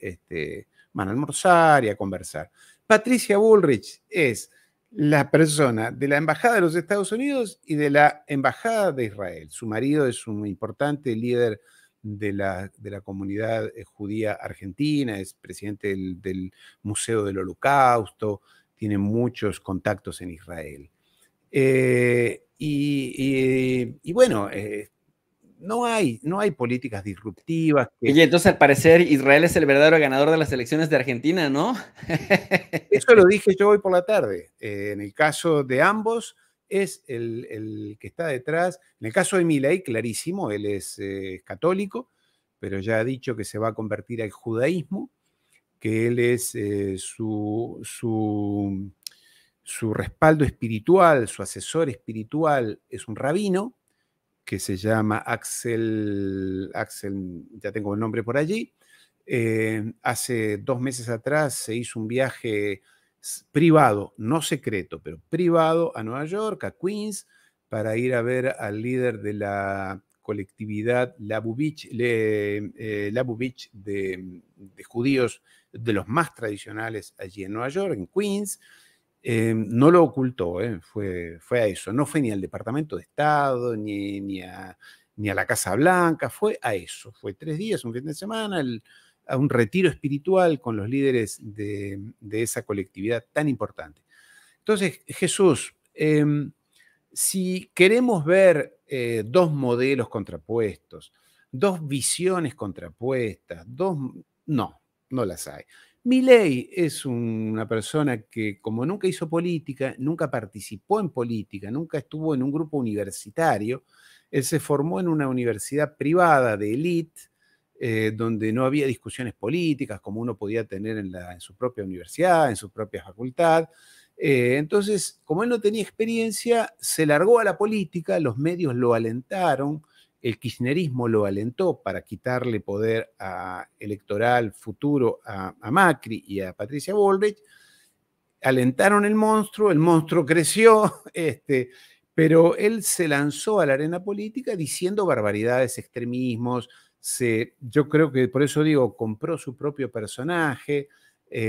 van a almorzar y a conversar. Patricia Bullrich es la persona de la Embajada de los Estados Unidos y de la Embajada de Israel. Su marido es un importante líder de la comunidad judía argentina, es presidente del Museo del Holocausto, tiene muchos contactos en Israel. Y bueno, no hay políticas disruptivas que Oye, entonces al parecer Israel es el verdadero ganador de las elecciones de Argentina, ¿no? eso lo dije yo hoy por la tarde. En el caso de ambos, es el que está detrás. En el caso de Milei, clarísimo, él es católico, pero ya ha dicho que se va a convertir al judaísmo, que él es su respaldo espiritual, su asesor espiritual es un rabino que se llama Axel, ya tengo el nombre por allí. Hace 2 meses atrás se hizo un viaje privado, no secreto, pero privado a Nueva York, a Queens, para ir a ver al líder de la colectividad Lubavitch de judíos, de los más tradicionales allí en Nueva York, en Queens. No lo ocultó, fue a eso. No fue ni al Departamento de Estado, ni a la Casa Blanca, fue a eso. Fue 3 días, un fin de semana, a un retiro espiritual con los líderes de esa colectividad tan importante. Entonces, Jesús, si queremos ver dos modelos contrapuestos, dos visiones contrapuestas, no las hay. Milei es una persona que, como nunca hizo política, nunca participó en política, nunca estuvo en un grupo universitario, él se formó en una universidad privada de élite, donde no había discusiones políticas como uno podía tener en su propia universidad, en su propia facultad. Entonces, como él no tenía experiencia, se largó a la política, los medios lo alentaron, el kirchnerismo lo alentó para quitarle poder electoral futuro a Macri y a Patricia Bullrich, alentaron el monstruo creció, pero él se lanzó a la arena política diciendo barbaridades, extremismos. Yo creo que por eso digo, compró su propio personaje,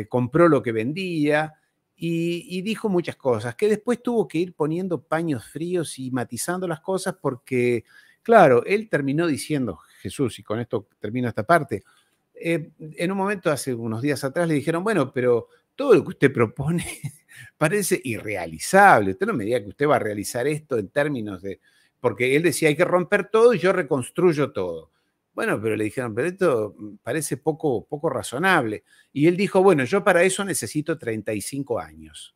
compró lo que vendía y dijo muchas cosas, que después tuvo que ir poniendo paños fríos y matizando las cosas porque, claro, él terminó diciendo, Jesús, y con esto termino esta parte, en un momento hace unos días atrás le dijeron, bueno, pero todo lo que usted propone parece irrealizable. Usted no me diga que usted va a realizar esto en términos de... Porque él decía, hay que romper todo y yo reconstruyo todo. Bueno, pero le dijeron, pero esto parece poco razonable. Y él dijo, bueno, yo para eso necesito 35 años.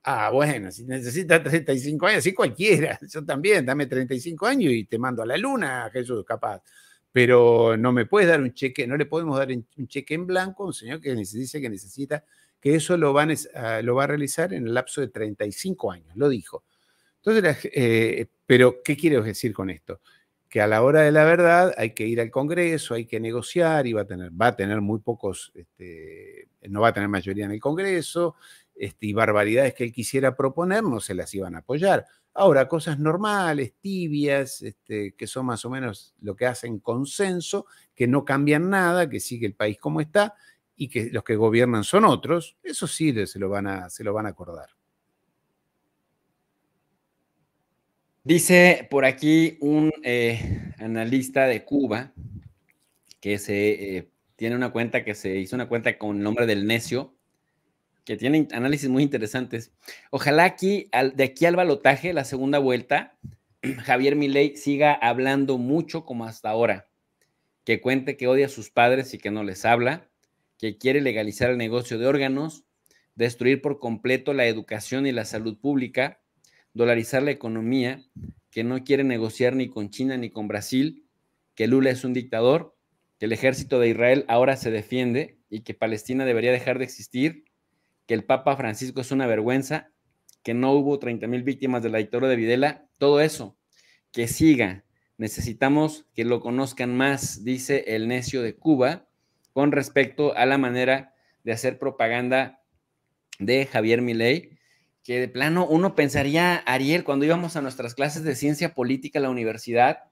Ah, bueno, si necesita 35 años, sí cualquiera. Yo también, dame 35 años y te mando a la luna, Jesús, capaz. Pero no me puedes dar un cheque, no le podemos dar un cheque en blanco a un señor que dice que necesita, que eso lo va a realizar en el lapso de 35 años, lo dijo. Entonces, pero ¿qué quiero decir con esto? Que a la hora de la verdad hay que ir al Congreso, hay que negociar y va a tener muy pocos, no va a tener mayoría en el Congreso, y barbaridades que él quisiera proponer no se las iban a apoyar. Ahora, cosas normales, tibias, que son más o menos lo que hacen consenso, que no cambian nada, que sigue el país como está y que los que gobiernan son otros, eso sí se lo van a acordar. Dice por aquí un analista de Cuba que tiene una cuenta que se hizo una cuenta con el nombre del Necio, que tiene análisis muy interesantes. Ojalá de aquí al balotaje, la segunda vuelta, Javier Milei siga hablando mucho como hasta ahora, que cuente que odia a sus padres y que no les habla, que quiere legalizar el negocio de órganos, destruir por completo la educación y la salud pública, dolarizar la economía, que no quiere negociar ni con China ni con Brasil, que Lula es un dictador, que el ejército de Israel ahora se defiende y que Palestina debería dejar de existir, que el Papa Francisco es una vergüenza, que no hubo 30,000 víctimas de la dictadura de Videla, todo eso, que siga. Necesitamos que lo conozcan más, dice el Necio de Cuba, con respecto a la manera de hacer propaganda de Javier Milei, que de plano uno pensaría, Ariel, cuando íbamos a nuestras clases de ciencia política en la universidad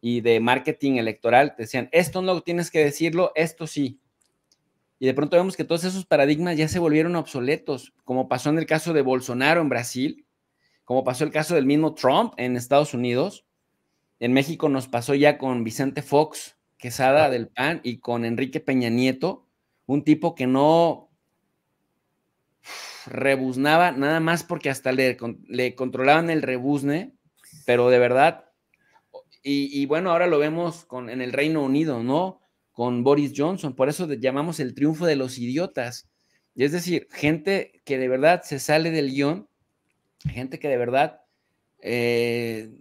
y de marketing electoral, te decían, esto no tienes que decirlo, esto sí. Y de pronto vemos que todos esos paradigmas ya se volvieron obsoletos, como pasó en el caso de Bolsonaro en Brasil, como pasó el caso del mismo Trump en Estados Unidos. En México nos pasó ya con Vicente Fox Quesada del PAN y con Enrique Peña Nieto, un tipo que no rebuznaba nada más porque hasta le controlaban el rebuzne, pero de verdad, y bueno, ahora lo vemos en el Reino Unido, ¿no? Con Boris Johnson, por eso llamamos el triunfo de los idiotas. Y es decir, gente que de verdad se sale del guión, gente que de verdad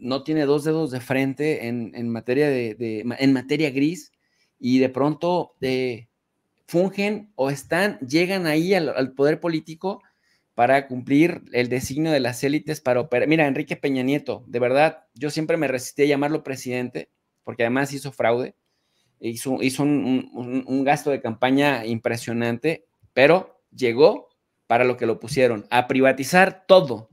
no tiene dos dedos de frente en materia en materia gris y de pronto fungen o llegan ahí al poder político para cumplir el designio de las élites para operar. Mira, Enrique Peña Nieto, de verdad, yo siempre me resistí a llamarlo presidente, porque además hizo fraude, hizo un gasto de campaña impresionante, pero llegó para lo que lo pusieron, a privatizar todo.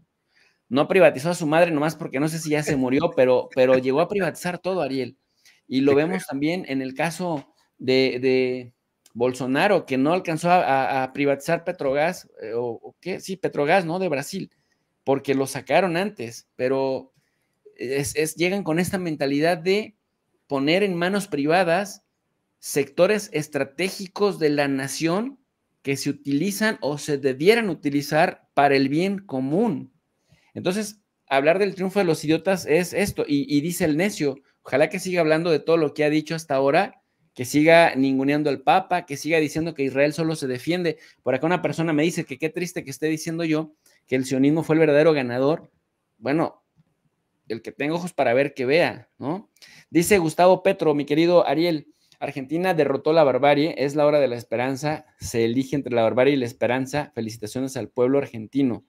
No privatizó a su madre nomás porque no sé si ya se murió, pero llegó a privatizar todo, Ariel. Y lo vemos también en el caso de Bolsonaro, que no alcanzó a privatizar Petrogas, o qué, sí, Petrogas, ¿no? De Brasil, porque lo sacaron antes, pero llegan con esta mentalidad de poner en manos privadas sectores estratégicos de la nación que se utilizan o se debieran utilizar para el bien común. Entonces, hablar del triunfo de los idiotas es esto, y dice el Necio, ojalá que siga hablando de todo lo que ha dicho hasta ahora, que siga ninguneando al Papa, que siga diciendo que Israel solo se defiende. Por acá una persona me dice que qué triste que esté diciendo yo que el sionismo fue el verdadero ganador. Bueno, el que tenga ojos para ver, que vea, ¿no? Dice Gustavo Petro, mi querido Ariel, Argentina derrotó la barbarie, es la hora de la esperanza, se elige entre la barbarie y la esperanza. Felicitaciones al pueblo argentino.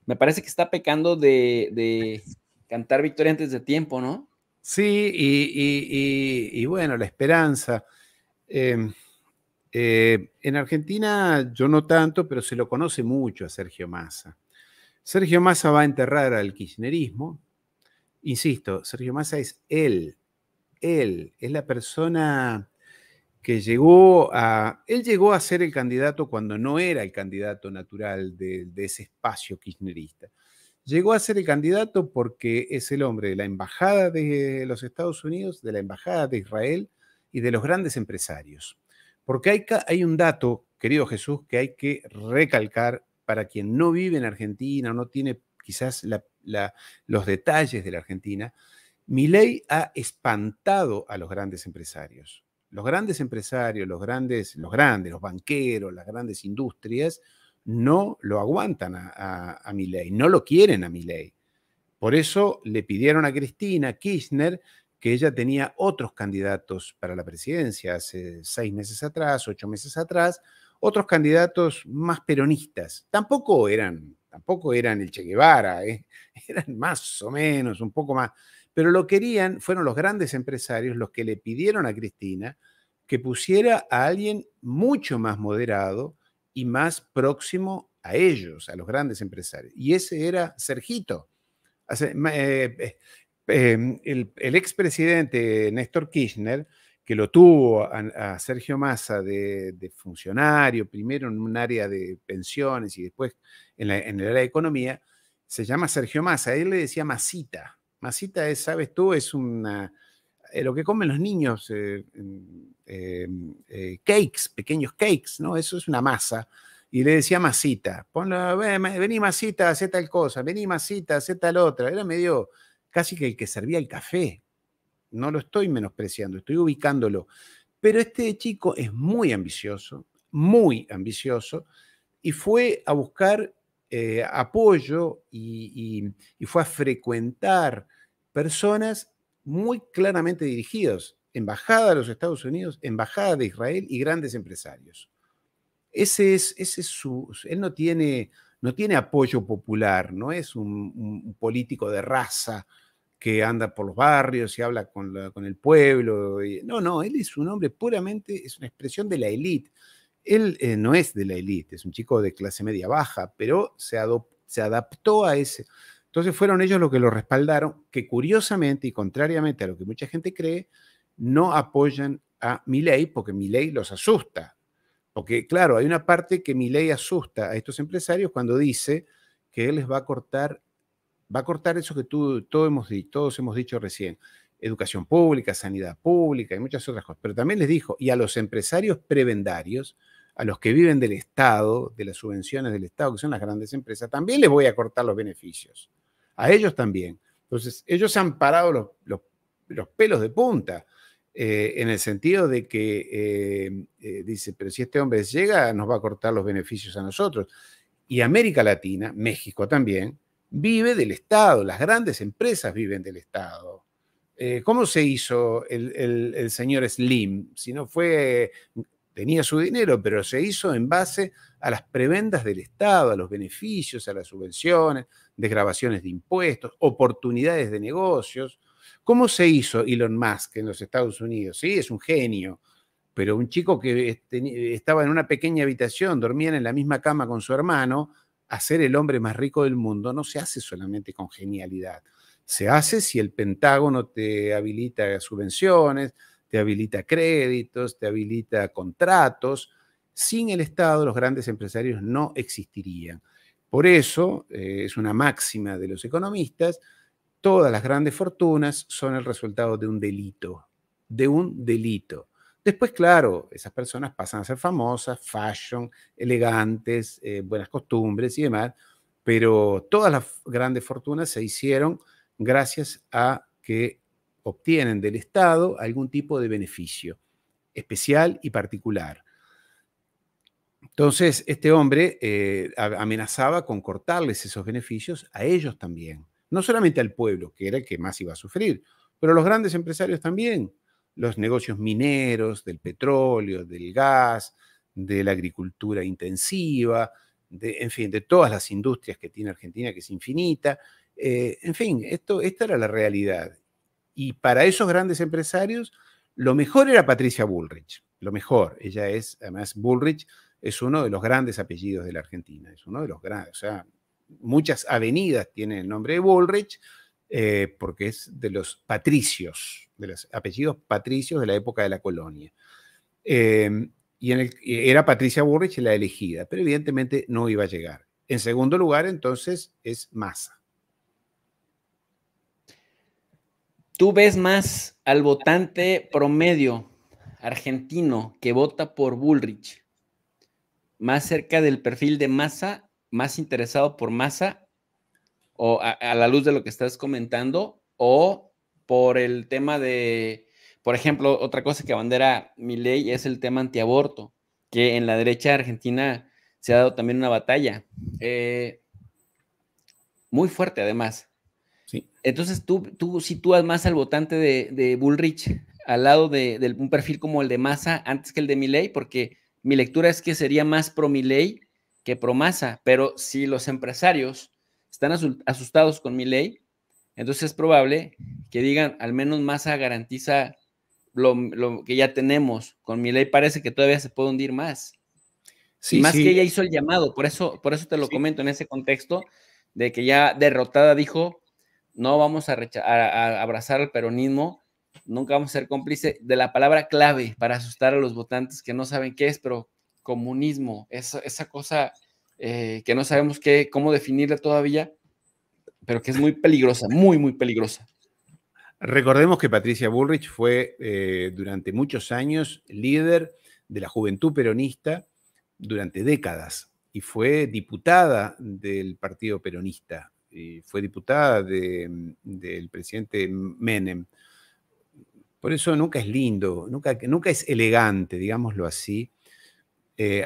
Me parece que está pecando de cantar victoria antes de tiempo, ¿no? Sí, y bueno, la esperanza. En Argentina yo no tanto, pero se lo conoce mucho a Sergio Massa. Sergio Massa va a enterrar al kirchnerismo. Insisto, Sergio Massa es él es la persona que él llegó a ser el candidato cuando no era el candidato natural de ese espacio kirchnerista. Llegó a ser el candidato porque es el hombre de la Embajada de los Estados Unidos, de la Embajada de Israel y de los grandes empresarios. Porque hay un dato, querido Jesús, que hay que recalcar para quien no vive en Argentina, no tiene quizás los detalles de la Argentina. Milei ha espantado a los grandes empresarios. Los grandes empresarios, los banqueros, las grandes industrias, no lo aguantan a Milei, no lo quieren a Milei. Por eso le pidieron a Cristina Kirchner que ella tenía otros candidatos para la presidencia hace 6 meses atrás, 8 meses atrás, otros candidatos más peronistas. Tampoco eran el Che Guevara, eran más o menos, un poco más. Pero lo querían, fueron los grandes empresarios los que le pidieron a Cristina que pusiera a alguien mucho más moderado y más próximo a ellos, a los grandes empresarios. Y ese era Sergito. El expresidente Néstor Kirchner, que lo tuvo a Sergio Massa de funcionario, primero en un área de pensiones y después en el área de economía, se llama Sergio Massa. Él le decía Masita. Masita es, sabes tú, es lo que comen los niños, cakes, pequeños cakes, ¿no? Eso es una masa. Y le decía Masita, vení Masita, hacé tal cosa, vení Masita, hacé tal otra. Era medio casi que el que servía el café. No lo estoy menospreciando, estoy ubicándolo. Pero este chico es muy ambicioso, y fue a buscar apoyo y fue a frecuentar personas muy claramente dirigidas, Embajada de los Estados Unidos, Embajada de Israel y grandes empresarios. Él no tiene apoyo popular, no es un político de raza que anda por los barrios y habla con el pueblo. No, él es un hombre puramente, es una expresión de la élite. Él no es de la élite, es un chico de clase media baja, pero se adaptó a ese. Entonces fueron ellos los que lo respaldaron, que curiosamente y contrariamente a lo que mucha gente cree, no apoyan a Milei porque Milei los asusta. Porque, claro, hay una parte que Milei asusta a estos empresarios cuando dice que él les va a cortar eso que todos hemos dicho recién, educación pública, sanidad pública y muchas otras cosas. Pero también les dijo, y a los empresarios prebendarios, a los que viven del Estado, de las subvenciones del Estado, que son las grandes empresas, también les voy a cortar los beneficios. A ellos también. Entonces, ellos se han parado los pelos de punta. En el sentido de que dice, pero si este hombre llega, nos va a cortar los beneficios a nosotros. Y América Latina, México también, vive del Estado, las grandes empresas viven del Estado. ¿Cómo se hizo el señor Slim? Si no tenía su dinero, pero se hizo en base a las prebendas del Estado, a los beneficios, a las subvenciones, desgravaciones de impuestos, oportunidades de negocios. ¿Cómo se hizo Elon Musk en los Estados Unidos? Sí, es un genio, pero un chico que estaba en una pequeña habitación, dormían en la misma cama con su hermano, a ser el hombre más rico del mundo no se hace solamente con genialidad. Se hace si el Pentágono te habilita subvenciones, te habilita créditos, te habilita contratos. Sin el Estado, los grandes empresarios no existirían. Por eso, es una máxima de los economistas, todas las grandes fortunas son el resultado de un delito, Después, claro, esas personas pasan a ser famosas, fashion, elegantes, buenas costumbres y demás, pero todas las grandes fortunas se hicieron gracias a que obtienen del Estado algún tipo de beneficio especial y particular. Entonces, este hombre amenazaba con cortarles esos beneficios a ellos también. No solamente al pueblo, que era el que más iba a sufrir, pero los grandes empresarios también. los negocios mineros, del petróleo, del gas, de la agricultura intensiva, en fin, de todas las industrias que tiene Argentina, que es infinita. En fin, esta era la realidad. Y para esos grandes empresarios, lo mejor era Patricia Bullrich, lo mejor. Ella es, además, Bullrich es uno de los grandes apellidos de la Argentina, es uno de los grandes, o sea, muchas avenidas tienen el nombre de Bullrich, porque es de los patricios, de los apellidos patricios de la época de la colonia. Era Patricia Bullrich la elegida, pero evidentemente no iba a llegar. En segundo lugar, entonces, es Massa. ¿Tú ves más al votante promedio argentino que vota por Bullrich más cerca del perfil de Massa, más interesado por Massa, o a la luz de lo que estás comentando, o por el tema de, por ejemplo, otra cosa que abandera Milei es el tema antiaborto, que en la derecha argentina se ha dado también una batalla muy fuerte además. Sí. Entonces tú sitúas más al votante de Bullrich al lado de un perfil como el de Massa antes que el de Milei, porque mi lectura es que sería más pro Milei que pro Massa, pero si los empresarios están asustados con Milei, entonces es probable que digan, al menos Massa garantiza lo que ya tenemos, con Milei parece que todavía se puede hundir más. Sí, Y más sí. que ella hizo el llamado, por eso te lo comento en ese contexto, de que ya derrotada dijo, no vamos a abrazar al peronismo, nunca vamos a ser cómplice de la palabra clave para asustar a los votantes que no saben qué es, pero comunismo, esa cosa que no sabemos cómo definirla todavía, pero que es muy peligrosa, muy, muy peligrosa. Recordemos que Patricia Bullrich fue durante muchos años líder de la juventud peronista durante décadas y fue diputada del Partido Peronista, y fue diputada del presidente Menem. Por eso nunca es lindo, nunca es elegante, digámoslo así,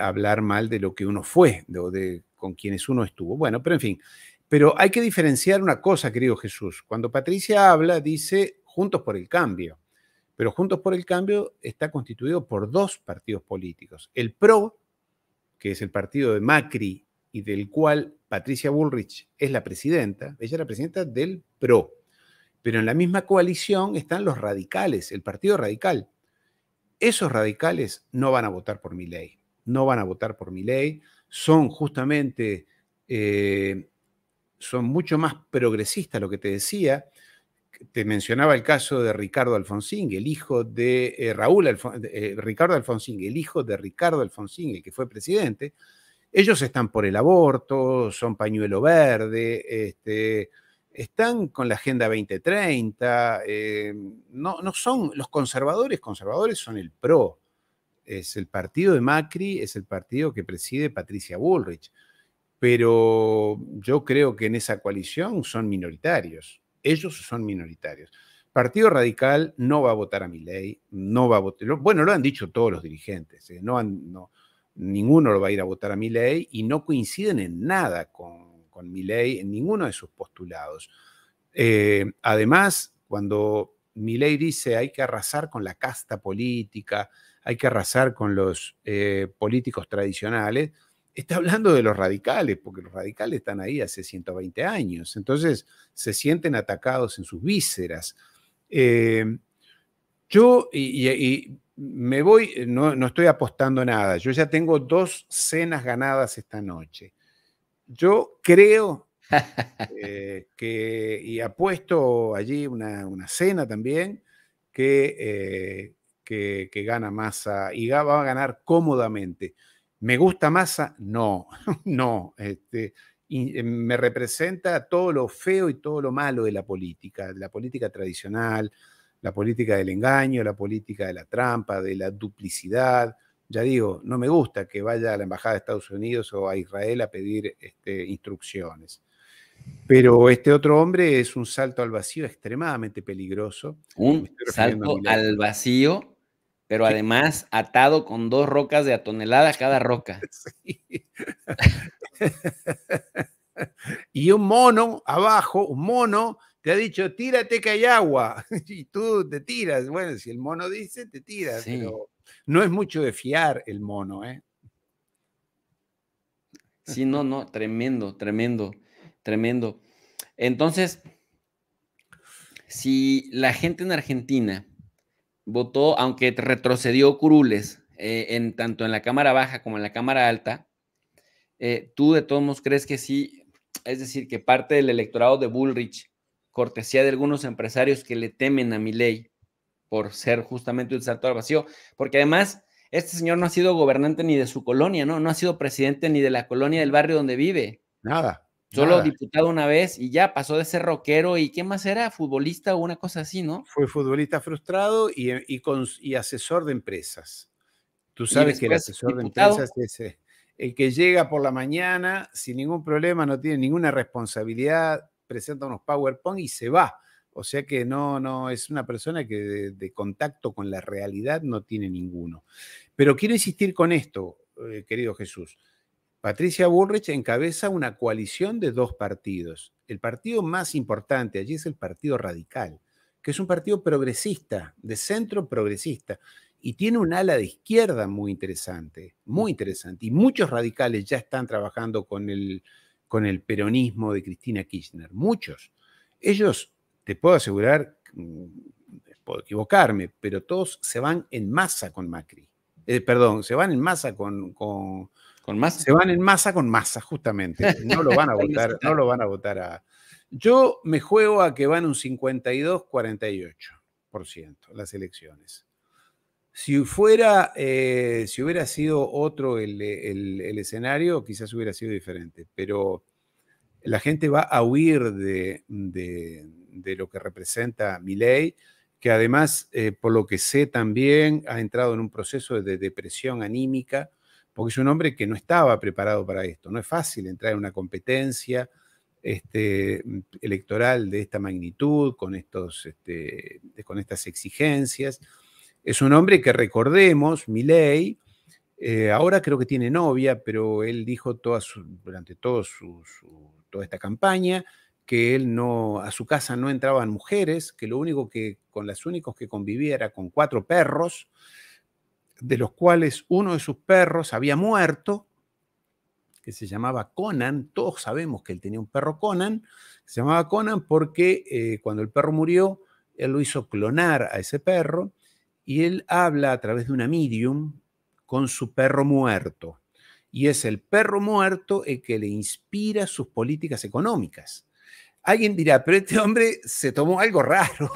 hablar mal de lo que uno fue, con quienes uno estuvo. Bueno, pero en fin. Pero hay que diferenciar una cosa, querido Jesús. Cuando Patricia habla, dice Juntos por el Cambio. Pero Juntos por el Cambio está constituido por dos partidos políticos. El PRO, que es el partido de Macri y del cual Patricia Bullrich es la presidenta. Ella es la presidenta del PRO. Pero en la misma coalición están los radicales, el Partido Radical. Esos radicales no van a votar por Milei. No van a votar por Milei. Son justamente... son mucho más progresistas, lo que te decía. Te mencionaba el caso de Ricardo Alfonsín, el hijo de Ricardo Alfonsín, el hijo de Ricardo Alfonsín, el que fue presidente. Ellos están por el aborto, son pañuelo verde, están con la Agenda 2030, no son los conservadores son el PRO, es el partido de Macri, es el partido que preside Patricia Bullrich. Pero yo creo que en esa coalición son minoritarios. Ellos son minoritarios. Partido Radical no va a votar a Milei, no va a votar. Bueno, lo han dicho todos los dirigentes. Ninguno lo va a ir a votar a Milei y no coinciden en nada con Milei en ninguno de sus postulados. Además, cuando Milei dice hay que arrasar con la casta política, hay que arrasar con los políticos tradicionales, está hablando de los radicales, porque los radicales están ahí hace 120 años, entonces se sienten atacados en sus vísceras. Yo me voy, no estoy apostando nada, yo ya tengo 2 cenas ganadas esta noche. Yo creo y apuesto allí una cena también, que gana Massa y va a ganar cómodamente. ¿Me gusta Massa? No, no. Me representa todo lo feo y todo lo malo de la política tradicional, la política del engaño, la política de la trampa, de la duplicidad. Ya digo, no me gusta que vaya a la Embajada de Estados Unidos o a Israel a pedir instrucciones. Pero este otro hombre es un salto al vacío extremadamente peligroso. Un salto al vacío, pero sí, además atado con 2 rocas de a tonelada cada roca. Sí. Y un mono abajo, te ha dicho, tírate que hay agua, y tú te tiras. Bueno, si el mono dice, te tiras, Sí, pero no es mucho de fiar el mono, ¿eh? sí, no, no, tremendo, tremendo, tremendo. Entonces, si la gente en Argentina votó, aunque retrocedió curules, en tanto en la cámara baja como en la cámara alta, ¿tú de todos modos crees que sí? Es decir, que parte del electorado de Bullrich, cortesía de algunos empresarios que le temen a Milei por ser justamente un salto al vacío, porque además este señor no ha sido gobernante ni de su colonia, ¿no? No ha sido presidente ni de la colonia del barrio donde vive. Nada, Solo nada. diputado una vez y ya pasó de ser rockero y ¿qué más era? Futbolista o una cosa así, ¿no? Fue futbolista frustrado y asesor de empresas. Tú Y sabes que el después asesor de empresas diputado. es el que llega por la mañana sin ningún problema, no tiene ninguna responsabilidad, presenta unos PowerPoint y se va. O sea que no es una persona que de contacto con la realidad no tiene ninguno. Pero quiero insistir con esto, querido Jesús. Patricia Bullrich encabeza una coalición de dos partidos. El partido más importante allí es el Partido Radical, que es un partido progresista, de centro progresista, y tiene un ala de izquierda muy interesante. Y muchos radicales ya están trabajando con el peronismo de Cristina Kirchner, muchos. Ellos, te puedo asegurar, puedo equivocarme, pero todos se van en masa con Macri. Perdón, se van en masa Con masa. se van en masa con masa, justamente. No lo van a Con votar, no masita. lo van a votar a. Yo me juego a que van un 52-48% las elecciones. Si hubiera sido otro el escenario, quizás hubiera sido diferente, pero la gente va a huir de lo que representa Milei, que además, por lo que sé también, ha entrado en un proceso de depresión anímica, porque es un hombre que no estaba preparado para esto. No es fácil entrar en una competencia electoral de esta magnitud, con estas exigencias. Es un hombre que, recordemos, Milei, ahora creo que tiene novia, pero él dijo durante toda esta campaña que él no, a su casa no entraban mujeres, que con los únicos que convivía era con 4 perros, de los cuales uno de sus perros había muerto, que se llamaba Conan. Todos sabemos que él tenía un perro Conan, se llamaba Conan porque cuando el perro murió, él lo hizo clonar a ese perro y él habla a través de una medium con su perro muerto. Y es el perro muerto el que le inspira sus políticas económicas. Alguien dirá, pero este hombre se tomó algo raro.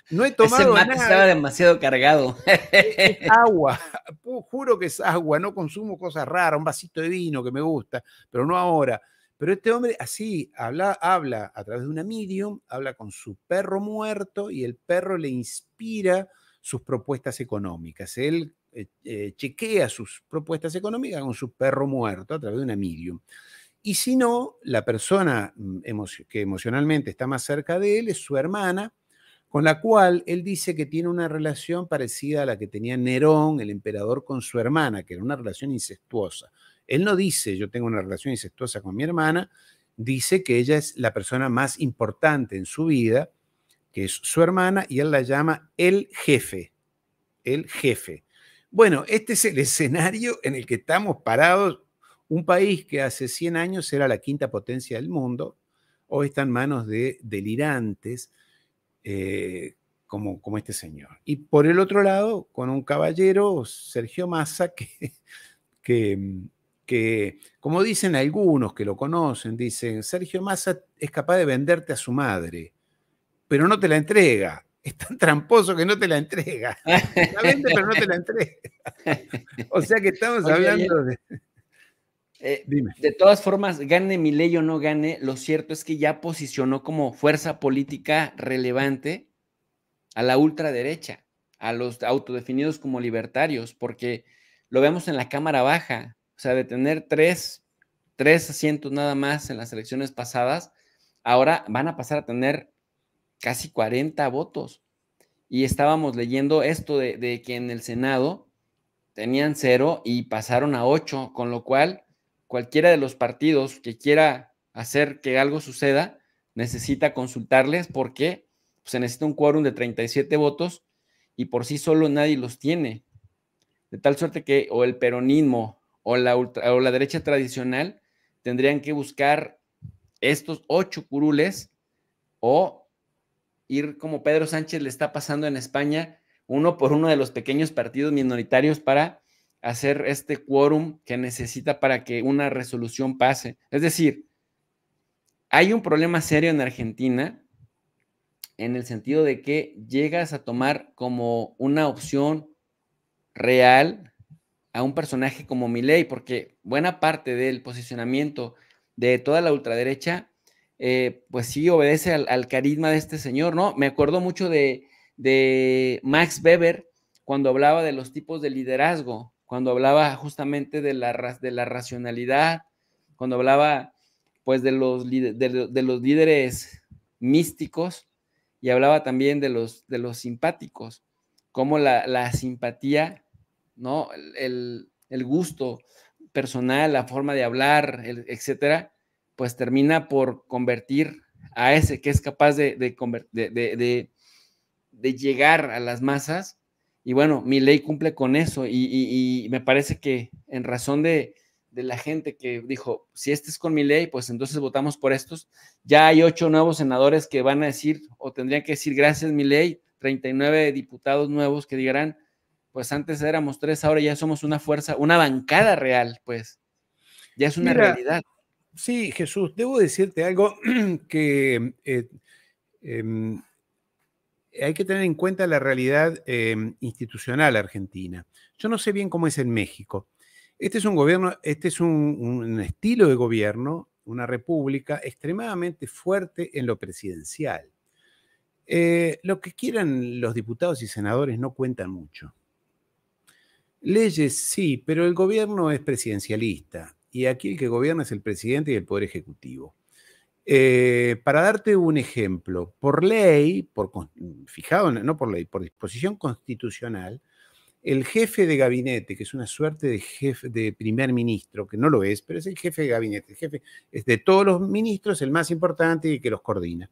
No he Ese tomado mate nada, estaba demasiado cargado. es agua, juro que es agua, no consumo cosas raras, un vasito de vino que me gusta, pero no ahora. Pero este hombre así habla a través de una medium, habla con su perro muerto y el perro le inspira sus propuestas económicas. Él chequea sus propuestas económicas con su perro muerto a través de una medium. Y si no, la persona que emocionalmente está más cerca de él es su hermana, con la cual él dice que tiene una relación parecida a la que tenía Nerón, el emperador, con su hermana, que era una relación incestuosa. Él no dice, yo tengo una relación incestuosa con mi hermana, dice que ella es la persona más importante en su vida, que es su hermana, y él la llama el jefe, el jefe. Bueno, este es el escenario en el que estamos parados. Un país que hace 100 años era la quinta potencia del mundo, hoy está en manos de delirantes, como este señor. Y por el otro lado, con un caballero, Sergio Massa, que, como dicen algunos que lo conocen, dicen, Sergio Massa es capaz de venderte a su madre, pero no te la entrega. Es tan tramposo que no te la entrega. La vende, pero no te la entrega. O sea que estamos Oye, oye, hablando de. Dime. de todas formas, gane Milei o no gane, lo cierto es que ya posicionó como fuerza política relevante a la ultraderecha, a los autodefinidos como libertarios, porque lo vemos en la Cámara Baja, o sea, de tener tres asientos nada más en las elecciones pasadas, ahora van a pasar a tener casi 40 votos. Y estábamos leyendo esto de que en el Senado tenían 0 y pasaron a 8, con lo cual cualquiera de los partidos que quiera hacer que algo suceda, necesita consultarles porque se necesita un quórum de 37 votos y por sí solo nadie los tiene. De tal suerte que o el peronismo o la derecha tradicional tendrían que buscar estos 8 curules o ir como Pedro Sánchez le está pasando en España, uno por uno de los pequeños partidos minoritarios para hacer este quórum que necesita para que una resolución pase. Es decir, hay un problema serio en Argentina en el sentido de que llegas a tomar como una opción real a un personaje como Milei, porque buena parte del posicionamiento de toda la ultraderecha, pues sí obedece al carisma de este señor, ¿no? Me acuerdo mucho de Max Weber cuando hablaba de los tipos de liderazgo, cuando hablaba justamente de la racionalidad, cuando hablaba pues de los líderes místicos y hablaba también de los simpáticos, como la simpatía, ¿no? El gusto personal, la forma de hablar, etcétera, pues termina por convertir a ese que es capaz de llegar a las masas. Y bueno, Milei cumple con eso y me parece que en razón de la gente que dijo, si este es con Milei, pues entonces votamos por estos. Ya hay 8 nuevos senadores que van a decir, o tendrían que decir gracias Milei, 39 diputados nuevos que dirán, pues antes éramos 3, ahora ya somos una fuerza, una bancada real, pues ya es una Mira, realidad. sí, Jesús, debo decirte algo que eh, hay que tener en cuenta la realidad institucional argentina. Yo no sé bien cómo es en México. Este es un gobierno, este es un estilo de gobierno, una república extremadamente fuerte en lo presidencial. Lo que quieran los diputados y senadores no cuentan mucho. Leyes sí, pero el gobierno es presidencialista y aquí el que gobierna es el presidente y el Poder Ejecutivo. Para darte un ejemplo, por ley, fijado, no por ley, por disposición constitucional, el jefe de gabinete, que es una suerte de jefe de primer ministro, que no lo es, pero es el jefe de gabinete, el jefe es de todos los ministros, el más importante y que los coordina.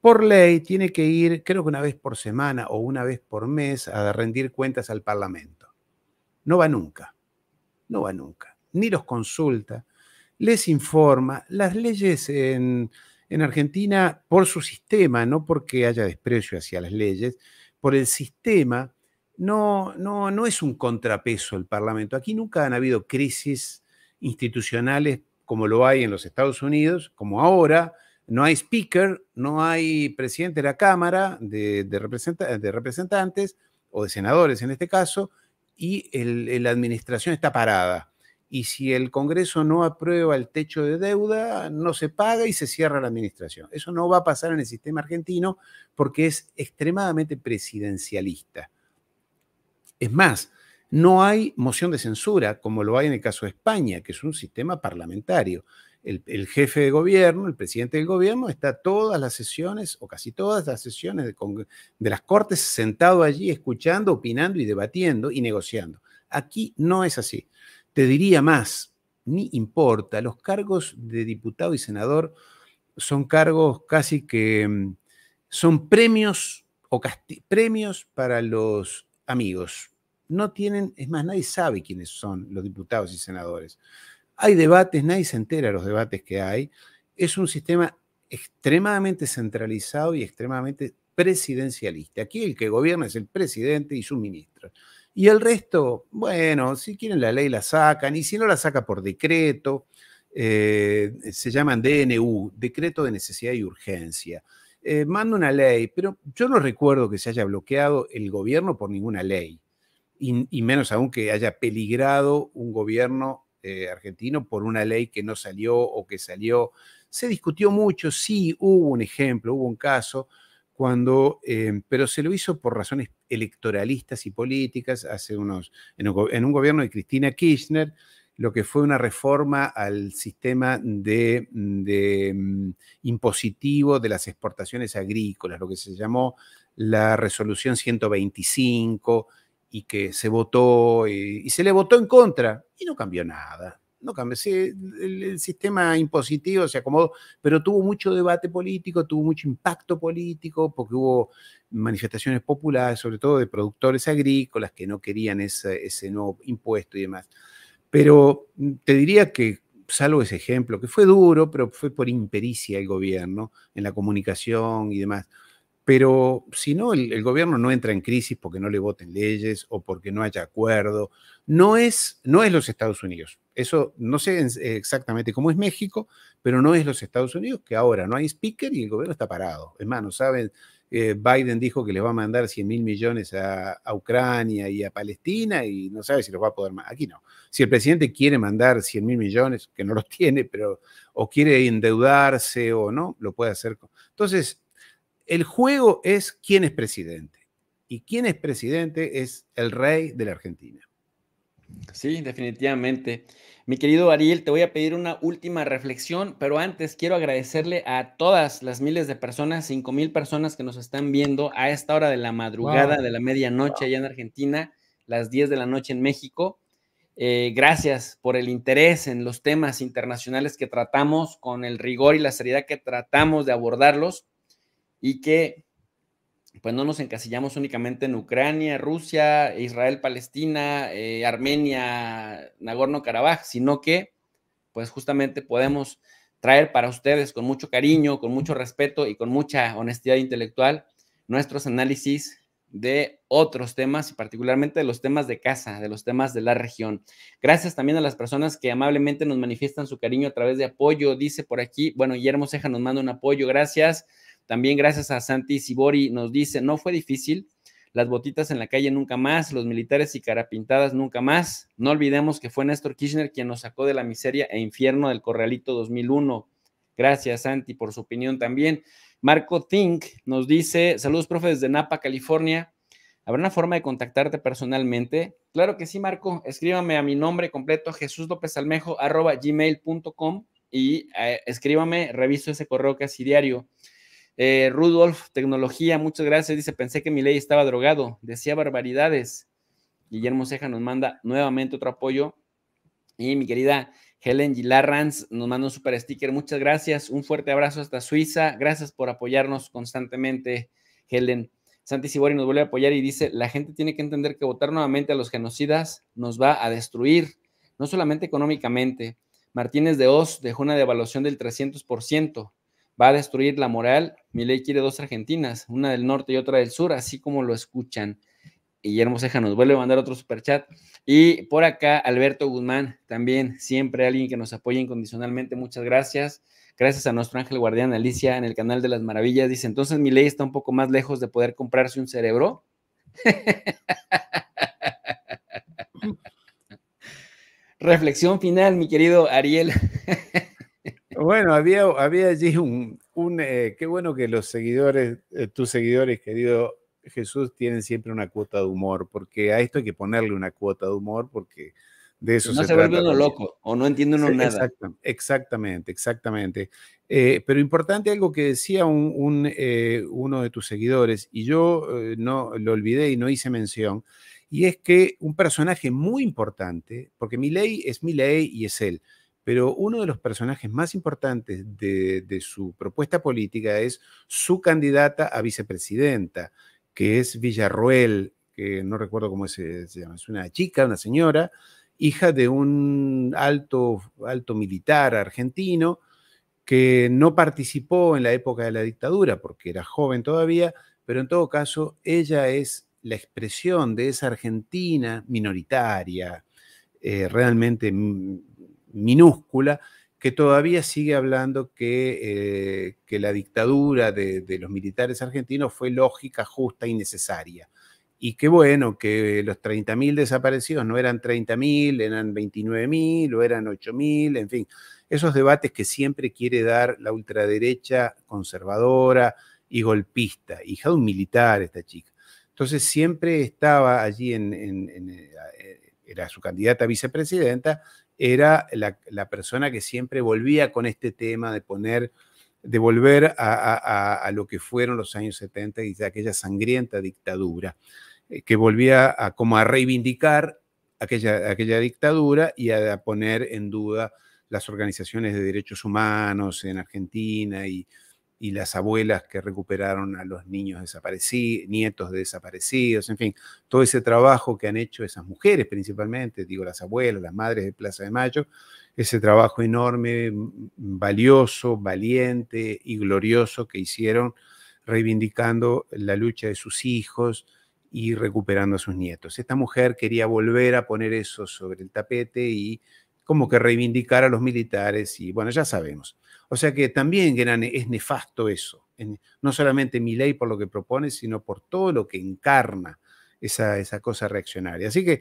Por ley tiene que ir, creo que una vez por semana o una vez por mes, a rendir cuentas al Parlamento. No va nunca, no va nunca, ni los consulta, les informa. Las leyes en Argentina, por su sistema, no porque haya desprecio hacia las leyes, por el sistema, no es un contrapeso el Parlamento. Aquí nunca han habido crisis institucionales como lo hay en los Estados Unidos, como ahora. No hay speaker, no hay presidente de la Cámara de Representantes o de senadores en este caso, y la administración está parada. Y si el Congreso no aprueba el techo de deuda, no se paga y se cierra la administración. Eso no va a pasar en el sistema argentino porque es extremadamente presidencialista. Es más, no hay moción de censura como lo hay en el caso de España, que es un sistema parlamentario. El jefe de gobierno, el presidente del gobierno, está todas las sesiones, o casi todas las sesiones de las Cortes, sentado allí, escuchando, opinando y debatiendo y negociando. Aquí no es así. Te diría más, ni importa, los cargos de diputado y senador son cargos casi que son premios o premios para los amigos. No tienen, es más, nadie sabe quiénes son los diputados y senadores. Hay debates, nadie se entera de los debates que hay. Es un sistema extremadamente centralizado y extremadamente presidencialista. Aquí el que gobierna es el presidente y sus ministros. Y el resto, bueno, si quieren la ley la sacan, y si no la saca por decreto, se llaman DNU, Decreto de Necesidad y Urgencia. Manda una ley, pero yo no recuerdo que se haya bloqueado el gobierno por ninguna ley, y menos aún que haya peligrado un gobierno argentino por una ley que no salió o que salió. Se discutió mucho, sí, hubo un ejemplo, hubo un caso, pero se lo hizo por razones electoralistas y políticas en un gobierno de Cristina Kirchner, lo que fue una reforma al sistema impositivo de las exportaciones agrícolas, lo que se llamó la resolución 125, y que se votó y se le votó en contra y no cambió nada. no cambió, sí, el sistema impositivo se acomodó, pero tuvo mucho debate político, tuvo mucho impacto político, porque hubo manifestaciones populares, sobre todo de productores agrícolas que no querían ese nuevo impuesto y demás. Pero te diría que, salvo ese ejemplo, que fue duro, pero fue por impericia el gobierno en la comunicación y demás. Pero si no, el gobierno no entra en crisis porque no le voten leyes o porque no haya acuerdo. No es los Estados Unidos. Eso no sé exactamente cómo es México, pero no es los Estados Unidos, que ahora no hay speaker y el gobierno está parado. Es más, no saben, Biden dijo que les va a mandar 100.000 millones a Ucrania y a Palestina y no sabe si los va a poder más. Aquí no. Si el presidente quiere mandar 100.000 millones, que no los tiene, pero o quiere endeudarse o no, lo puede hacer. Entonces, el juego es quién es presidente. Y quién es presidente es el rey de la Argentina. Sí, definitivamente. Mi querido Ariel, te voy a pedir una última reflexión, pero antes quiero agradecerle a todas las miles de personas, 5,000 personas que nos están viendo a esta hora de la madrugada, Wow. de la medianoche allá en Argentina, las 10 de la noche en México. Gracias por el interés en los temas internacionales que tratamos, con el rigor y la seriedad que tratamos de abordarlos y que pues no nos encasillamos únicamente en Ucrania, Rusia, Israel, Palestina, Armenia, Nagorno-Karabaj, sino que pues justamente podemos traer para ustedes con mucho cariño, con mucho respeto y con mucha honestidad intelectual nuestros análisis de otros temas y particularmente de los temas de casa, de los temas de la región. Gracias también a las personas que amablemente nos manifiestan su cariño a través de apoyo. Dice por aquí, bueno, Guillermo Ceja nos manda un apoyo, gracias. También gracias a Santi Sibori nos dice, no fue difícil, las botitas en la calle nunca más, los militares y carapintadas nunca más. No olvidemos que fue Néstor Kirchner quien nos sacó de la miseria e infierno del Corralito 2001. Gracias, Santi, por su opinión también. Marco Think nos dice, saludos, profe, desde Napa, California. ¿Habrá una forma de contactarte personalmente? Claro que sí, Marco. Escríbame a mi nombre completo, jesuslopezalmejo@gmail.com y escríbame, reviso ese correo casi diario. Rudolf, tecnología, muchas gracias. Dice, pensé que mi ley estaba drogado, decía barbaridades. Guillermo Ceja nos manda nuevamente otro apoyo. Y mi querida Helen Gilarrans nos manda un super sticker. Muchas gracias. Un fuerte abrazo hasta Suiza. Gracias por apoyarnos constantemente, Helen. Santi Sibori nos vuelve a apoyar y dice, la gente tiene que entender que votar nuevamente a los genocidas nos va a destruir, no solamente económicamente. Martínez de Oz dejó una devaluación del 300%. Va a destruir la moral. Milei quiere dos Argentinas, una del norte y otra del sur, así como lo escuchan. Guillermo Ceja nos vuelve a mandar otro superchat. Y por acá, Alberto Guzmán, también siempre alguien que nos apoya incondicionalmente. Muchas gracias. Gracias a nuestro ángel guardián Alicia en el canal de las maravillas. Dice, entonces mi ley está un poco más lejos de poder comprarse un cerebro. Reflexión final, mi querido Ariel. Bueno, había allí qué bueno que los seguidores, tus seguidores, querido Jesús, tienen siempre una cuota de humor, porque a esto hay que ponerle una cuota de humor, porque de eso No se se vuelve trata uno también. loco o no entiende uno Sí, nada. exactamente, exactamente. Pero importante algo que decía uno de tus seguidores, y yo no lo olvidé y no hice mención, y es que un personaje muy importante, porque Milei es Milei y es él, pero uno de los personajes más importantes de su propuesta política es su candidata a vicepresidenta, que es Villarroel, que no recuerdo cómo se llama, es una chica, una señora, hija de un alto militar argentino que no participó en la época de la dictadura porque era joven todavía, pero en todo caso ella es la expresión de esa Argentina minoritaria, realmente minúscula, que todavía sigue hablando que la dictadura de los militares argentinos fue lógica, justa y necesaria. Y qué bueno que los 30.000 desaparecidos no eran 30.000, eran 29.000 o eran 8.000, en fin, esos debates que siempre quiere dar la ultraderecha conservadora y golpista, hija de un militar esta chica. Entonces siempre estaba allí, era su candidata a vicepresidenta, era la persona que siempre volvía con este tema de volver a lo que fueron los años 70 y de aquella sangrienta dictadura, que volvía como a reivindicar aquella dictadura y a poner en duda las organizaciones de derechos humanos en Argentina y las abuelas que recuperaron a los niños desaparecidos, nietos de desaparecidos, en fin, todo ese trabajo que han hecho esas mujeres principalmente, digo las abuelas, las madres de Plaza de Mayo, ese trabajo enorme, valioso, valiente y glorioso que hicieron reivindicando la lucha de sus hijos y recuperando a sus nietos. Esta mujer quería volver a poner eso sobre el tapete y como que reivindicar a los militares y bueno, ya sabemos. O sea que también es nefasto eso, no solamente Milei por lo que propone, sino por todo lo que encarna esa cosa reaccionaria. Así que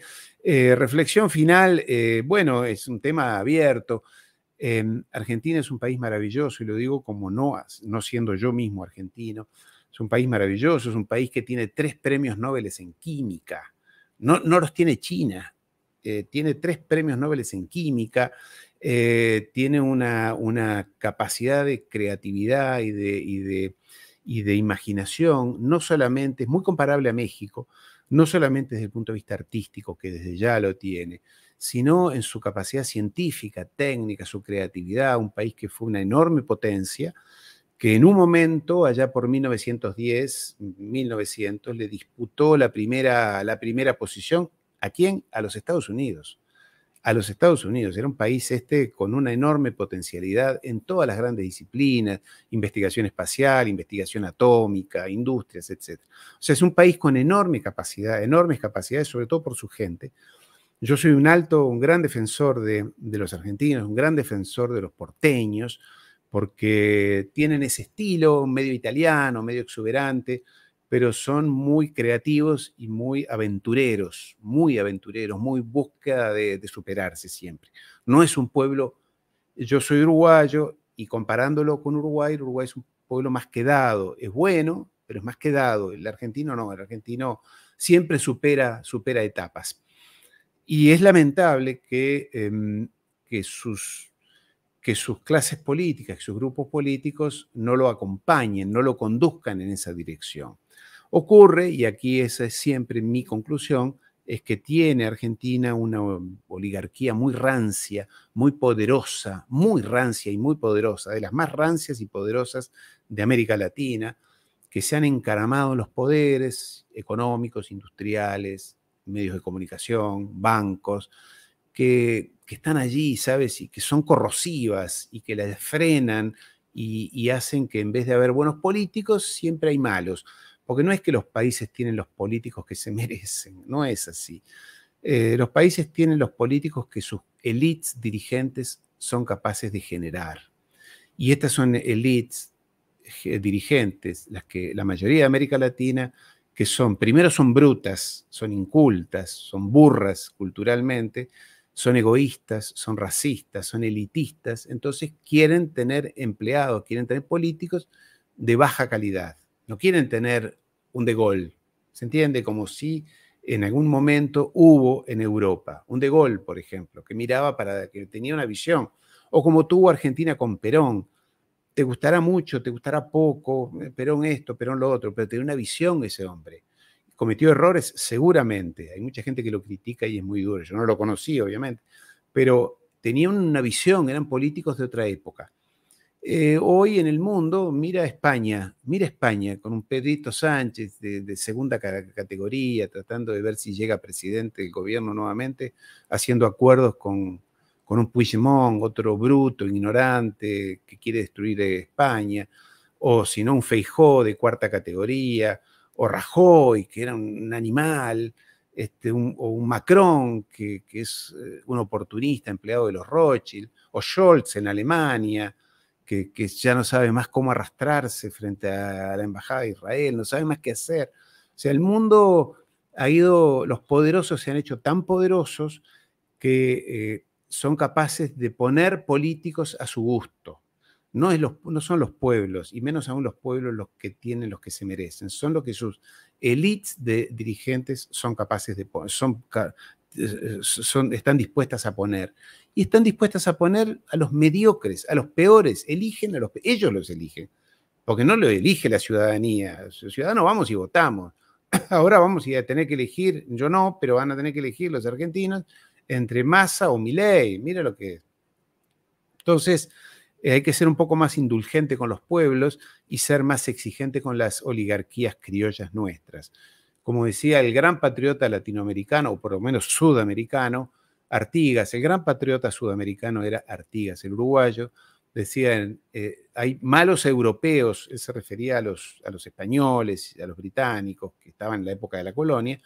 reflexión final, bueno, es un tema abierto. Argentina es un país maravilloso y lo digo como no siendo yo mismo argentino. Es un país maravilloso, es un país que tiene 3 premios Nobel en química. No los tiene China. Tiene 3 premios Nobel en química. Tiene una capacidad de creatividad y de imaginación, no solamente, es muy comparable a México, no solamente desde el punto de vista artístico, que desde ya lo tiene, sino en su capacidad científica, técnica, su creatividad, un país que fue una enorme potencia, que en un momento, allá por 1910, 1900, le disputó la primera posición. ¿A quién? A los Estados Unidos. A los Estados Unidos. Era un país con una enorme potencialidad en todas las grandes disciplinas, investigación espacial, investigación atómica, industrias, etc. O sea, es un país con enormes capacidades, sobre todo por su gente. Yo soy un gran defensor de los argentinos, un gran defensor de los porteños, porque tienen ese estilo medio italiano, medio exuberante, pero son muy creativos y muy aventureros, muy búsqueda de superarse siempre. No es un pueblo, yo soy uruguayo y comparándolo con Uruguay es un pueblo más quedado, es bueno, pero es más quedado. El argentino no, el argentino siempre supera etapas. Y es lamentable que sus clases políticas, que sus grupos políticos no lo acompañen, no lo conduzcan en esa dirección. Ocurre, y aquí esa es siempre mi conclusión, es que tiene Argentina una oligarquía muy rancia, muy poderosa, muy rancia y muy poderosa, de las más rancias y poderosas de América Latina, que se han encaramado en los poderes económicos, industriales, medios de comunicación, bancos, que están allí, ¿sabes? Y que son corrosivas y que las frenan y hacen que en vez de haber buenos políticos, siempre hay malos. Porque no es que los países tienen los políticos que se merecen, no es así. Los países tienen los políticos que sus élites dirigentes son capaces de generar. Y estas son élites dirigentes, las que la mayoría de América Latina, que primero son brutas, son incultas, son burras culturalmente, son egoístas, son racistas, son elitistas, entonces quieren tener empleados, quieren tener políticos de baja calidad. No quieren tener un De Gaulle. ¿Se entiende? Como si en algún momento hubo en Europa un De Gaulle, por ejemplo, que tenía una visión. O como tuvo Argentina con Perón. Te gustará mucho, te gustará poco, Perón esto, Perón lo otro, pero tenía una visión ese hombre. ¿Cometió errores? Seguramente. Hay mucha gente que lo critica y es muy duro. Yo no lo conocí, obviamente. Pero tenían una visión, eran políticos de otra época. Hoy en el mundo, mira España con un Pedrito Sánchez de segunda categoría, tratando de ver si llega presidente del gobierno nuevamente, haciendo acuerdos con un Puigdemont, otro bruto, ignorante, que quiere destruir España, o si no un Feijóo de cuarta categoría, o Rajoy, que era un animal, o un Macron, que es un oportunista empleado de los Rothschild, o Scholz en Alemania, que ya no sabe más cómo arrastrarse frente a la embajada de Israel, no sabe más qué hacer. O sea, el mundo los poderosos se han hecho tan poderosos que son capaces de poner políticos a su gusto. No son los pueblos, y menos aún los pueblos los que tienen los que se merecen, son lo que sus élites de dirigentes son capaces de poner, están dispuestas a poner. Y están dispuestas a poner a los mediocres, a los peores. Ellos los eligen, porque no lo elige la ciudadanía. Los ciudadanos vamos y votamos. Ahora vamos a tener que elegir, yo no, pero van a tener que elegir los argentinos entre Massa o Milei. Mira lo que es. Entonces, hay que ser un poco más indulgente con los pueblos y ser más exigente con las oligarquías criollas nuestras. Como decía el gran patriota latinoamericano, o por lo menos sudamericano, Artigas, el gran patriota sudamericano era Artigas, el uruguayo, decía, hay malos europeos, él se refería a los españoles, a los británicos, que estaban en la época de la colonia,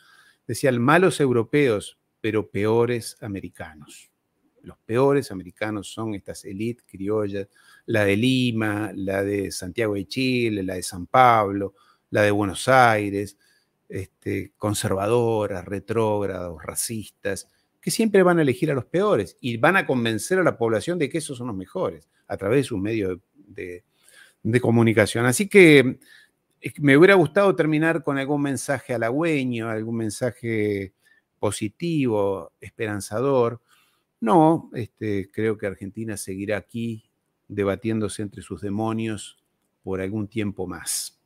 decían malos europeos, pero peores americanos. Los peores americanos son estas élites criollas, la de Lima, la de Santiago de Chile, la de San Pablo, la de Buenos Aires, conservadoras, retrógrados, racistas, que siempre van a elegir a los peores y van a convencer a la población de que esos son los mejores a través de sus medios de comunicación. Así que me hubiera gustado terminar con algún mensaje halagüeño, algún mensaje positivo, esperanzador. No, creo que Argentina seguirá aquí debatiéndose entre sus demonios por algún tiempo más.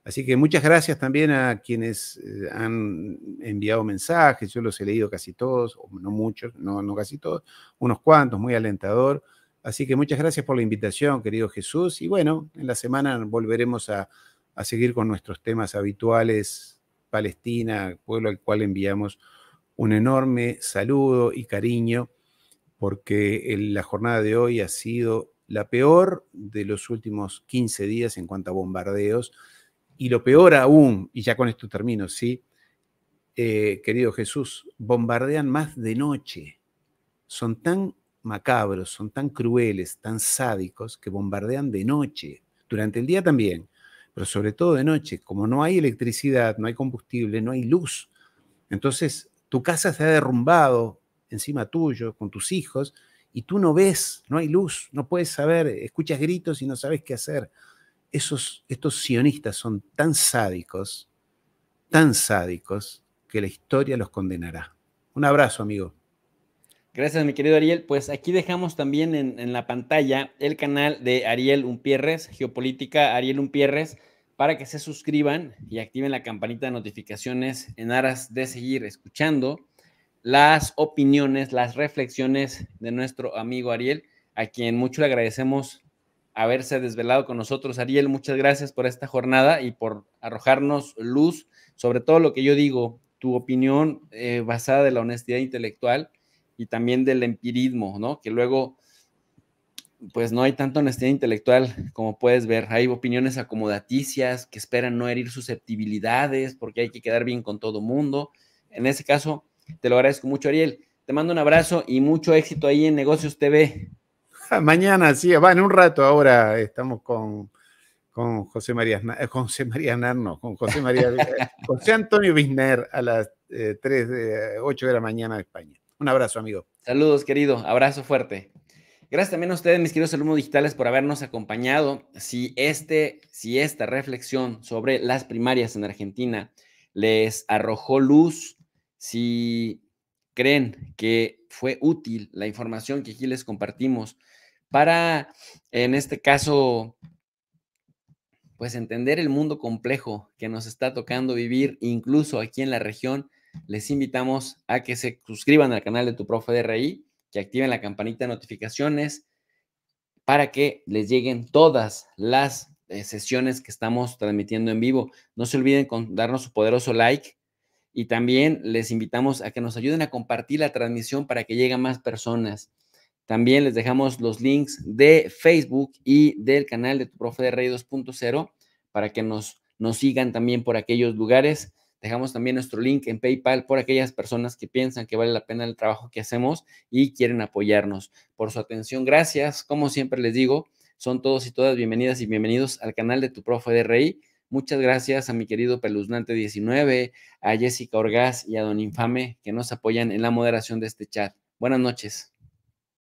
Así que muchas gracias también a quienes han enviado mensajes. Yo los he leído casi todos, o no muchos, no casi todos, unos cuantos, muy alentador. Así que muchas gracias por la invitación, querido Jesús. Y bueno, en la semana volveremos a seguir con nuestros temas habituales. Palestina, pueblo al cual enviamos un enorme saludo y cariño, porque la jornada de hoy ha sido la peor de los últimos 15 días en cuanto a bombardeos. Y lo peor aún, y ya con esto termino, ¿sí? Querido Jesús, bombardean más de noche. Son tan macabros, son tan crueles, tan sádicos, que bombardean de noche. Durante el día también, pero sobre todo de noche. Como no hay electricidad, no hay combustible, no hay luz. Entonces, tu casa se ha derrumbado encima tuyo, con tus hijos, y tú no ves, no hay luz, no puedes saber, escuchas gritos y no sabes qué hacer. Estos sionistas son tan sádicos, que la historia los condenará. Un abrazo, amigo. Gracias, mi querido Ariel. Pues aquí dejamos también en la pantalla el canal de Ariel Umpierres, Geopolítica Ariel Umpierres, para que se suscriban y activen la campanita de notificaciones en aras de seguir escuchando las opiniones, las reflexiones de nuestro amigo Ariel, a quien mucho le agradecemos haberse desvelado con nosotros. Ariel, muchas gracias por esta jornada y por arrojarnos luz sobre todo lo que yo digo, tu opinión basada de la honestidad intelectual y también del empirismo, ¿no? Que luego, pues no hay tanta honestidad intelectual como puedes ver. Hay opiniones acomodaticias que esperan no herir susceptibilidades porque hay que quedar bien con todo mundo. En ese caso, te lo agradezco mucho, Ariel. Te mando un abrazo y mucho éxito ahí en Negocios TV. Mañana, sí, va en un rato. Ahora estamos con José María José Antonio Bisner a las 8 de la mañana de España. Un abrazo, amigo. Saludos, querido. Abrazo fuerte. Gracias también a ustedes, mis queridos alumnos digitales, por habernos acompañado. Si esta reflexión sobre las primarias en Argentina les arrojó luz, si creen que fue útil la información que aquí les compartimos para, en este caso, pues entender el mundo complejo que nos está tocando vivir, incluso aquí en la región, les invitamos a que se suscriban al canal de Tu Profe de RI, que activen la campanita de notificaciones para que les lleguen todas las sesiones que estamos transmitiendo en vivo. No se olviden con darnos su poderoso like y también les invitamos a que nos ayuden a compartir la transmisión para que lleguen más personas. También les dejamos los links de Facebook y del canal de Tu Profe de RI 2.0 para que nos sigan también por aquellos lugares. Dejamos también nuestro link en PayPal por aquellas personas que piensan que vale la pena el trabajo que hacemos y quieren apoyarnos. Por su atención, gracias. Como siempre les digo, son todos y todas bienvenidas y bienvenidos al canal de Tu Profe de RI. Muchas gracias a mi querido Peluznante19, a Jessica Orgaz y a Don Infame que nos apoyan en la moderación de este chat. Buenas noches.